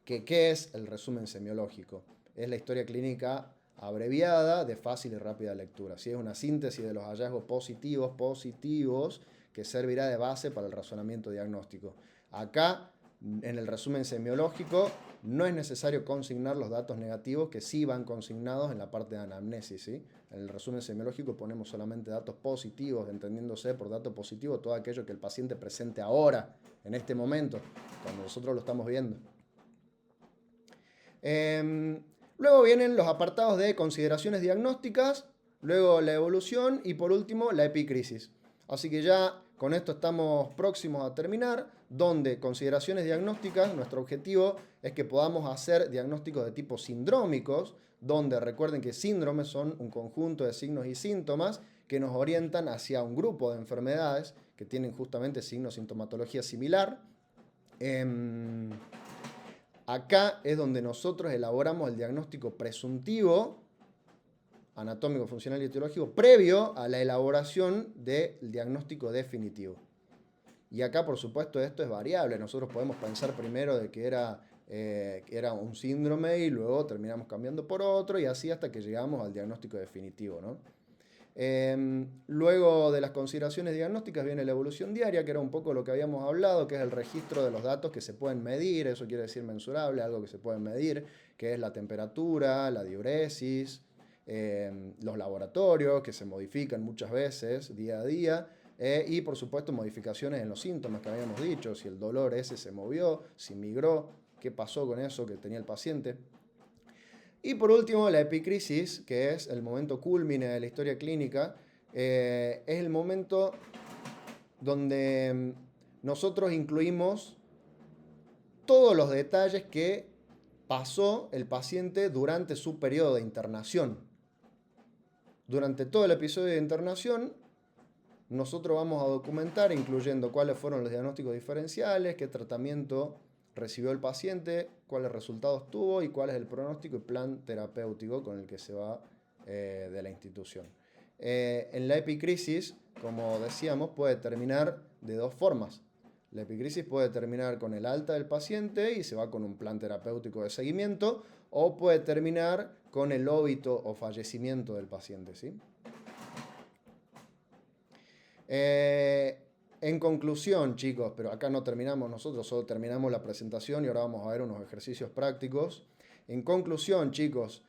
¿Qué es el resumen semiológico? Es la historia clínica abreviada, de fácil y rápida lectura, ¿sí? Es una síntesis de los hallazgos positivos que servirá de base para el razonamiento diagnóstico. Acá, en el resumen semiológico, no es necesario consignar los datos negativos, que sí van consignados en la parte de anamnesis, ¿sí? En el resumen semiológico ponemos solamente datos positivos, entendiéndose por dato positivo todo aquello que el paciente presente ahora, en este momento, cuando nosotros lo estamos viendo. Luego vienen los apartados de consideraciones diagnósticas, luego la evolución y por último la epicrisis. Así que ya con esto estamos próximos a terminar, donde consideraciones diagnósticas, nuestro objetivo es que podamos hacer diagnósticos de tipo sindrómicos, donde recuerden que síndromes son un conjunto de signos y síntomas que nos orientan hacia un grupo de enfermedades que tienen justamente signos, sintomatología similar. Acá es donde nosotros elaboramos el diagnóstico presuntivo, anatómico, funcional y etiológico, previo a la elaboración del diagnóstico definitivo. Y acá, por supuesto, esto es variable. Nosotros podemos pensar primero de que era un síndrome y luego terminamos cambiando por otro, y así hasta que llegamos al diagnóstico definitivo, ¿no? Luego de las consideraciones diagnósticas viene la evolución diaria, que era un poco lo que habíamos hablado, que es el registro de los datos que se pueden medir. Eso quiere decir mensurable, algo que se puede medir, que es la temperatura, la diuresis, los laboratorios que se modifican muchas veces día a día, y por supuesto modificaciones en los síntomas que habíamos dicho, si el dolor ese se movió, si migró, qué pasó con eso que tenía el paciente. Y por último, la epicrisis, que es el momento cúlmine de la historia clínica, es el momento donde nosotros incluimos todos los detalles que pasó el paciente durante su periodo de internación. Durante todo el episodio de internación, nosotros vamos a documentar, incluyendo cuáles fueron los diagnósticos diferenciales, qué tratamiento recibió el paciente, cuáles resultados tuvo y cuál es el pronóstico y plan terapéutico con el que se va de la institución. En la epicrisis, como decíamos, puede terminar de dos formas. La epicrisis puede terminar con el alta del paciente y se va con un plan terapéutico de seguimiento, o puede terminar con el óbito o fallecimiento del paciente, ¿sí? En conclusión, chicos, pero acá no terminamos nosotros, solo terminamos la presentación y ahora vamos a ver unos ejercicios prácticos. En conclusión, chicos,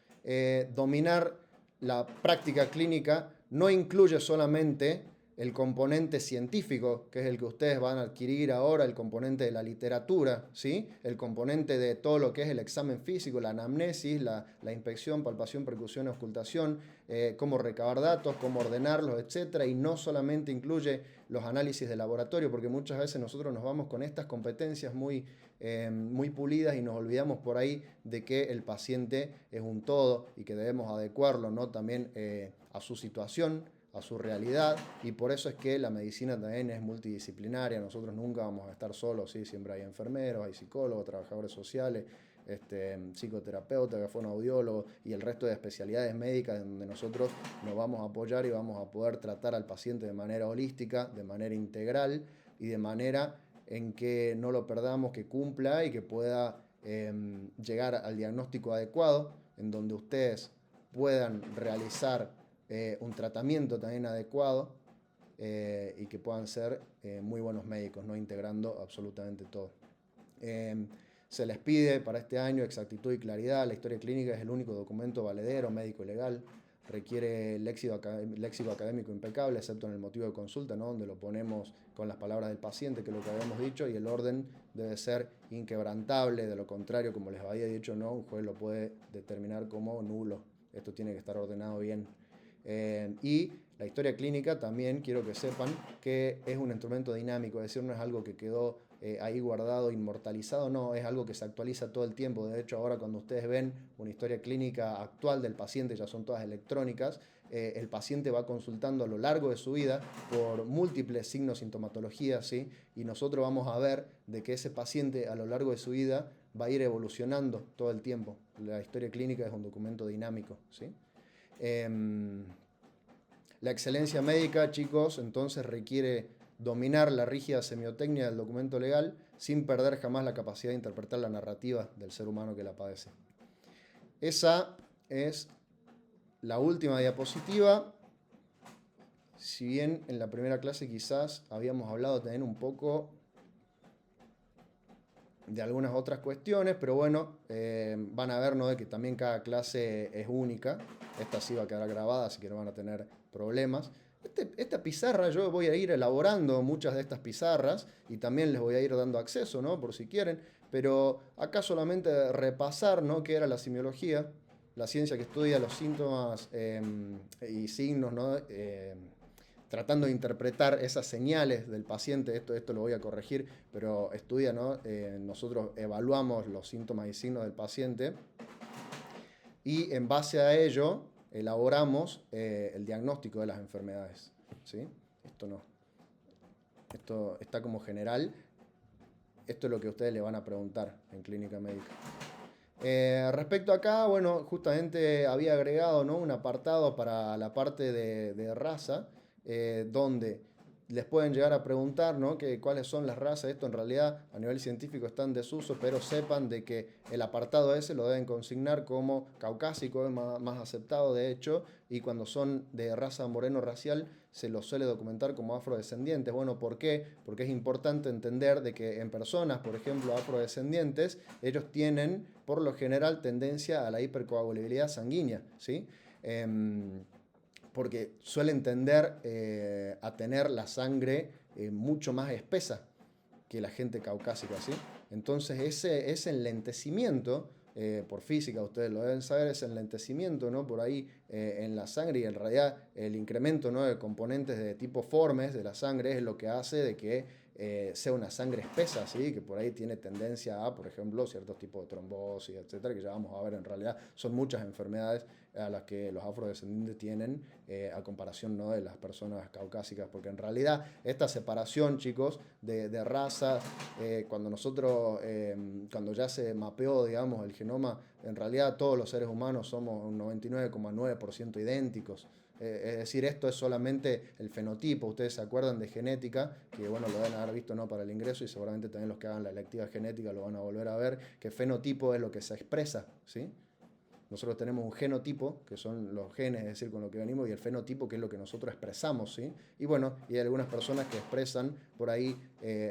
dominar la práctica clínica no incluye solamente el componente científico, que es el que ustedes van a adquirir ahora, el componente de la literatura, ¿sí? El componente de todo lo que es el examen físico, la anamnesis, la inspección, palpación, percusión, auscultación, cómo recabar datos, cómo ordenarlos, etc. Y no solamente incluye los análisis de laboratorio, porque muchas veces nosotros nos vamos con estas competencias muy pulidas y nos olvidamos por ahí de que el paciente es un todo y que debemos adecuarlo, ¿no? También a su situación, a su realidad, y por eso es que la medicina también es multidisciplinaria. Nosotros nunca vamos a estar solos, ¿sí? Siempre hay enfermeros, hay psicólogos, trabajadores sociales, psicoterapeutas, fonoaudiólogos y el resto de especialidades médicas donde nosotros nos vamos a apoyar y vamos a poder tratar al paciente de manera holística, de manera integral y de manera en que no lo perdamos, que cumpla y que pueda llegar al diagnóstico adecuado, en donde ustedes puedan realizar un tratamiento también adecuado y que puedan ser muy buenos médicos, ¿no? Integrando absolutamente todo. Se les pide para este año exactitud y claridad. La historia clínica es el único documento valedero, médico y legal. Requiere léxico académico impecable, excepto en el motivo de consulta, ¿no? Donde lo ponemos con las palabras del paciente, que es lo que habíamos dicho, y el orden debe ser inquebrantable. De lo contrario, como les había dicho, ¿no? Un juez lo puede determinar como nulo. Esto tiene que estar ordenado bien. Y la historia clínica también quiero que sepan que es un instrumento dinámico, es decir, no es algo que quedó ahí guardado, inmortalizado, no, es algo que se actualiza todo el tiempo. De hecho, ahora cuando ustedes ven una historia clínica actual del paciente, ya son todas electrónicas, el paciente va consultando a lo largo de su vida por múltiples signos, sintomatologías, ¿sí? Y nosotros vamos a ver de que ese paciente a lo largo de su vida va a ir evolucionando todo el tiempo. La historia clínica es un documento dinámico, ¿sí? La excelencia médica, chicos, entonces requiere dominar la rígida semiotecnia del documento legal sin perder jamás la capacidad de interpretar la narrativa del ser humano que la padece. Esa es la última diapositiva. Si bien en la primera clase quizás habíamos hablado también un poco de algunas otras cuestiones, pero bueno, van a ver, ¿no?, de que también cada clase es única. Esta sí va a quedar grabada, así que no van a tener problemas. Esta pizarra yo voy a ir elaborando muchas de estas pizarras y también les voy a ir dando acceso, ¿no?, por si quieren, pero acá solamente repasar, ¿no?, qué era la semiología, la ciencia que estudia los síntomas y signos, ¿no?, tratando de interpretar esas señales del paciente. Esto lo voy a corregir, pero estudia, ¿no? Nosotros evaluamos los síntomas y signos del paciente y en base a ello elaboramos el diagnóstico de las enfermedades, ¿sí? Esto está como general. Esto es lo que ustedes le van a preguntar en clínica médica. Respecto acá, bueno, justamente había agregado, ¿no?, un apartado para la parte de raza, donde les pueden llegar a preguntar, ¿no?, que cuáles son las razas. Esto en realidad a nivel científico está en desuso, pero sepan de que el apartado ese lo deben consignar como caucásico, es más aceptado de hecho, y cuando son de raza moreno racial se los suele documentar como afrodescendientes. Bueno, ¿por qué? Porque es importante entender de que en personas, por ejemplo, afrodescendientes, ellos tienen por lo general tendencia a la hipercoagulabilidad sanguínea, ¿sí? Porque suelen tender a tener la sangre mucho más espesa que la gente caucásica, ¿sí? Entonces ese enlentecimiento, por física ustedes lo deben saber, ese enlentecimiento, ¿no?, por ahí en la sangre, y en realidad el incremento, ¿no?, de componentes de tipo formes de la sangre es lo que hace de que sea una sangre espesa, ¿sí? Que por ahí tiene tendencia a, por ejemplo, ciertos tipos de trombosis, etcétera, que ya vamos a ver. En realidad son muchas enfermedades a las que los afrodescendientes tienen a comparación, ¿no?, de las personas caucásicas, porque en realidad esta separación, chicos, de raza, cuando ya se mapeó, digamos, el genoma, en realidad todos los seres humanos somos un 99,9% idénticos. Es decir, esto es solamente el fenotipo. Ustedes se acuerdan de genética, que bueno, lo deben haber visto, ¿no?, para el ingreso, y seguramente también los que hagan la electiva genética lo van a volver a ver, que fenotipo es lo que se expresa, ¿sí? Nosotros tenemos un genotipo, que son los genes, es decir, con lo que venimos, y el fenotipo, que es lo que nosotros expresamos, ¿sí? Y bueno, y hay algunas personas que expresan por ahí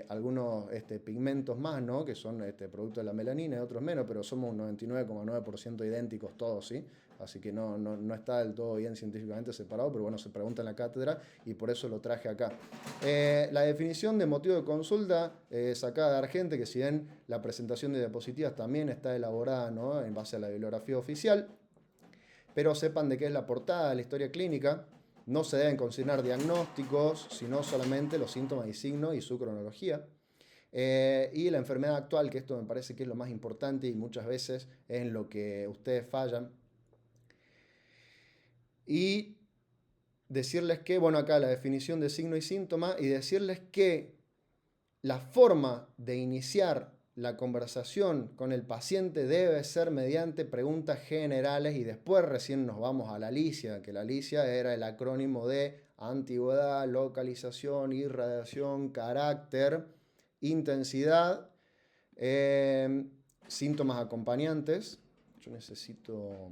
algunos pigmentos más, ¿no?, que son producto de la melanina, y otros menos, pero somos un 99,9% idénticos todos, ¿sí? Así que no está del todo bien científicamente separado, pero bueno, se pregunta en la cátedra y por eso lo traje acá. La definición de motivo de consulta sacada de Argente, que si bien la presentación de diapositivas también está elaborada, ¿no?, en base a la bibliografía oficial, pero sepan de qué es la portada de la historia clínica. No se deben consignar diagnósticos, sino solamente los síntomas y signos y su cronología. Y la enfermedad actual, que esto me parece que es lo más importante y muchas veces es en lo que ustedes fallan. Y decirles que, bueno, acá la definición de signo y síntoma, y decirles que la forma de iniciar la conversación con el paciente debe ser mediante preguntas generales, y después recién nos vamos a la LICIA, que la LICIA era el acrónimo de antigüedad, localización, irradiación, carácter, intensidad, síntomas acompañantes. Yo necesito...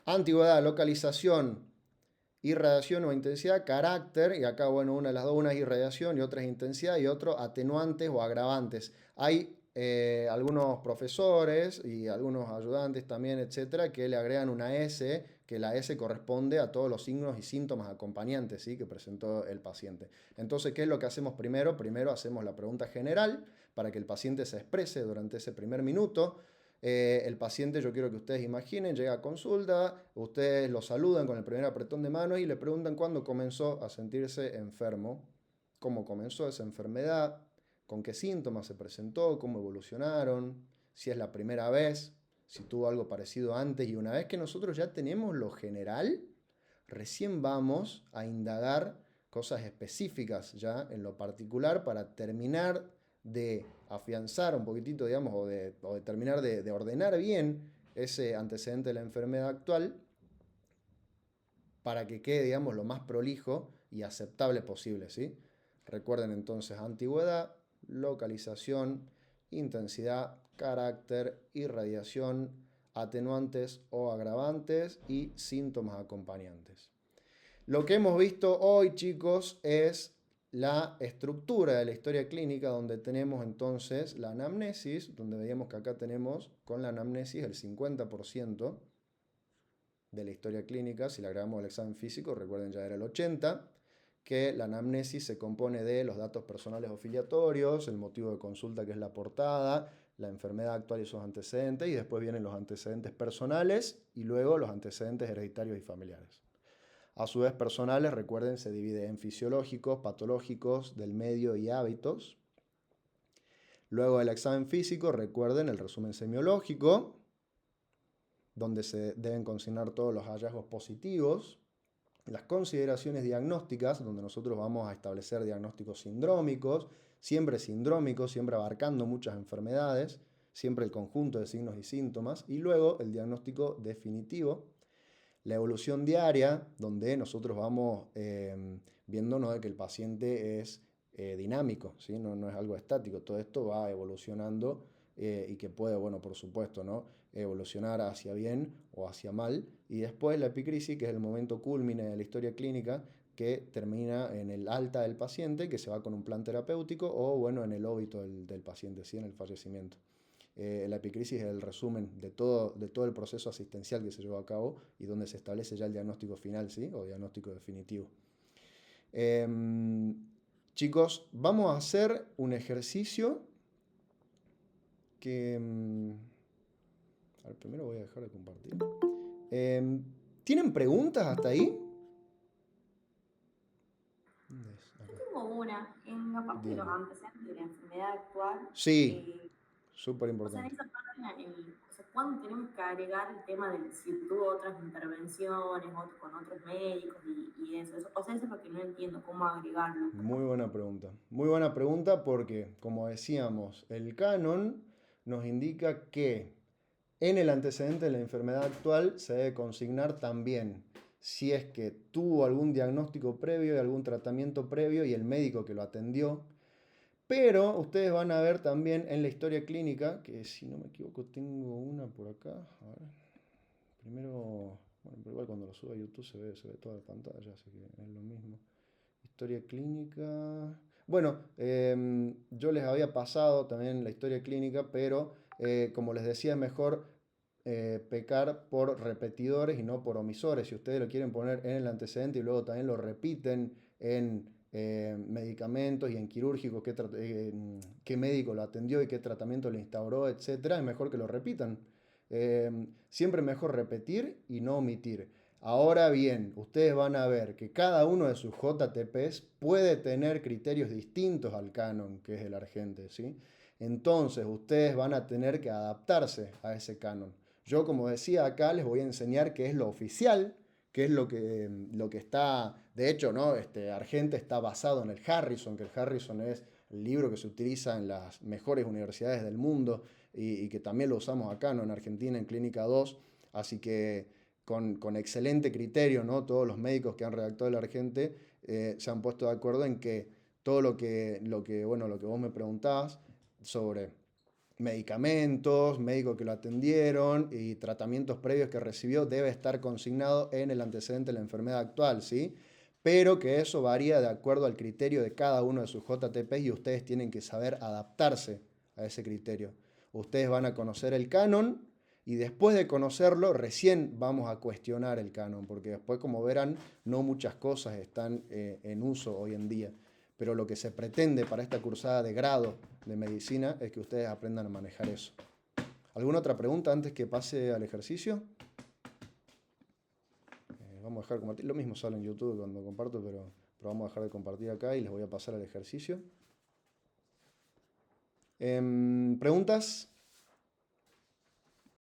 Antigüedad, localización, irradiación o intensidad, carácter, y acá, bueno, una de las dos, una es irradiación y otra es intensidad, y otro atenuantes o agravantes. Hay algunos profesores y algunos ayudantes también, etcétera, que le agregan una S, que la S corresponde a todos los signos y síntomas acompañantes, ¿sí?, que presentó el paciente. Entonces, ¿qué es lo que hacemos primero? Primero hacemos la pregunta general para que el paciente se exprese durante ese primer minuto. El paciente, yo quiero que ustedes imaginen, llega a consulta, ustedes lo saludan con el primer apretón de manos y le preguntan cuándo comenzó a sentirse enfermo, cómo comenzó esa enfermedad, con qué síntomas se presentó, cómo evolucionaron, si es la primera vez, si tuvo algo parecido antes. Y una vez que nosotros ya tenemos lo general, recién vamos a indagar cosas específicas ya en lo particular para terminar de afianzar un poquitito, digamos, o de terminar de ordenar bien ese antecedente de la enfermedad actual para que quede, digamos, lo más prolijo y aceptable posible, ¿sí? Recuerden entonces antigüedad, localización, intensidad, carácter, irradiación, atenuantes o agravantes y síntomas acompañantes. Lo que hemos visto hoy, chicos, es la estructura de la historia clínica, donde tenemos entonces la anamnesis, donde veíamos que acá tenemos con la anamnesis el 50% de la historia clínica. Si le agregamos el examen físico, recuerden, ya era el 80%, que la anamnesis se compone de los datos personales o filiatorios, el motivo de consulta, que es la portada, la enfermedad actual y sus antecedentes, y después vienen los antecedentes personales y luego los antecedentes hereditarios y familiares. A su vez, personales, recuerden, se divide en fisiológicos, patológicos, del medio y hábitos. Luego del examen físico, recuerden el resumen semiológico, donde se deben consignar todos los hallazgos positivos. Las consideraciones diagnósticas, donde nosotros vamos a establecer diagnósticos sindrómicos, siempre abarcando muchas enfermedades, siempre el conjunto de signos y síntomas. Y luego el diagnóstico definitivo. La evolución diaria, donde nosotros vamos viendo, ¿no?, de que el paciente es dinámico, ¿sí? No es algo estático. Todo esto va evolucionando y que puede, bueno, por supuesto, ¿no?, evolucionar hacia bien o hacia mal. Y después la epicrisis, que es el momento cúlmine de la historia clínica, que termina en el alta del paciente, que se va con un plan terapéutico, o bueno, en el óbito del paciente, ¿sí?, en el fallecimiento. La epicrisis es el resumen de todo el proceso asistencial que se llevó a cabo y donde se establece ya el diagnóstico final, ¿sí?, o diagnóstico definitivo. Chicos, vamos a hacer un ejercicio que... a ver, primero voy a dejar de compartir. ¿Tienen preguntas hasta ahí? Yo tengo una, en la parte de los Dígame. antecedentes de la enfermedad actual, Sí, súper o sea, en importante. esa parte, o sea, ¿cuándo tenemos que agregar el tema de si tuvo otras intervenciones con otros médicos y eso? O sea, eso es lo que no entiendo, cómo agregarlo. Muy buena pregunta. Muy buena pregunta porque, como decíamos, el canon nos indica que en el antecedente de la enfermedad actual se debe consignar también si es que tuvo algún diagnóstico previo y algún tratamiento previo y el médico que lo atendió. Pero ustedes van a ver también en la historia clínica, que si no me equivoco tengo una por acá. A ver. Primero, bueno, pero igual cuando lo subo a YouTube se ve toda la pantalla, así que es lo mismo. Historia clínica. Bueno, yo les había pasado también la historia clínica, pero como les decía, es mejor pecar por repetidores y no por omisores. Si ustedes lo quieren poner en el antecedente y luego también lo repiten en medicamentos y en quirúrgicos, qué médico lo atendió y qué tratamiento le instauró, etcétera, es mejor que lo repitan. Siempre mejor repetir y no omitir. Ahora bien, ustedes van a ver que cada uno de sus JTPs puede tener criterios distintos al canon, que es el Argente, ¿sí? Entonces, ustedes van a tener que adaptarse a ese canon. Yo, como decía acá, les voy a enseñar qué es lo oficial, qué es lo que está, de hecho, ¿no? Argente está basado en el Harrison, que el Harrison es el libro que se utiliza en las mejores universidades del mundo y que también lo usamos acá, ¿no? En Argentina, en Clínica 2, así que con excelente criterio, ¿no? Todos los médicos que han redactado el Argente se han puesto de acuerdo en que todo bueno, lo que vos me preguntabas sobre medicamentos, médicos que lo atendieron y tratamientos previos que recibió debe estar consignado en el antecedente de la enfermedad actual, ¿sí? Pero que eso varía de acuerdo al criterio de cada uno de sus JTP y ustedes tienen que saber adaptarse a ese criterio. Ustedes van a conocer el canon y después de conocerlo recién vamos a cuestionar el canon, porque después, como verán, no muchas cosas están en uso hoy en día. Pero lo que se pretende para esta cursada de grado de medicina es que ustedes aprendan a manejar eso. ¿Alguna otra pregunta antes que pase al ejercicio? Vamos a dejar de compartir. Lo mismo sale en YouTube cuando comparto, pero vamos a dejar de compartir acá y les voy a pasar al ejercicio. ¿Preguntas?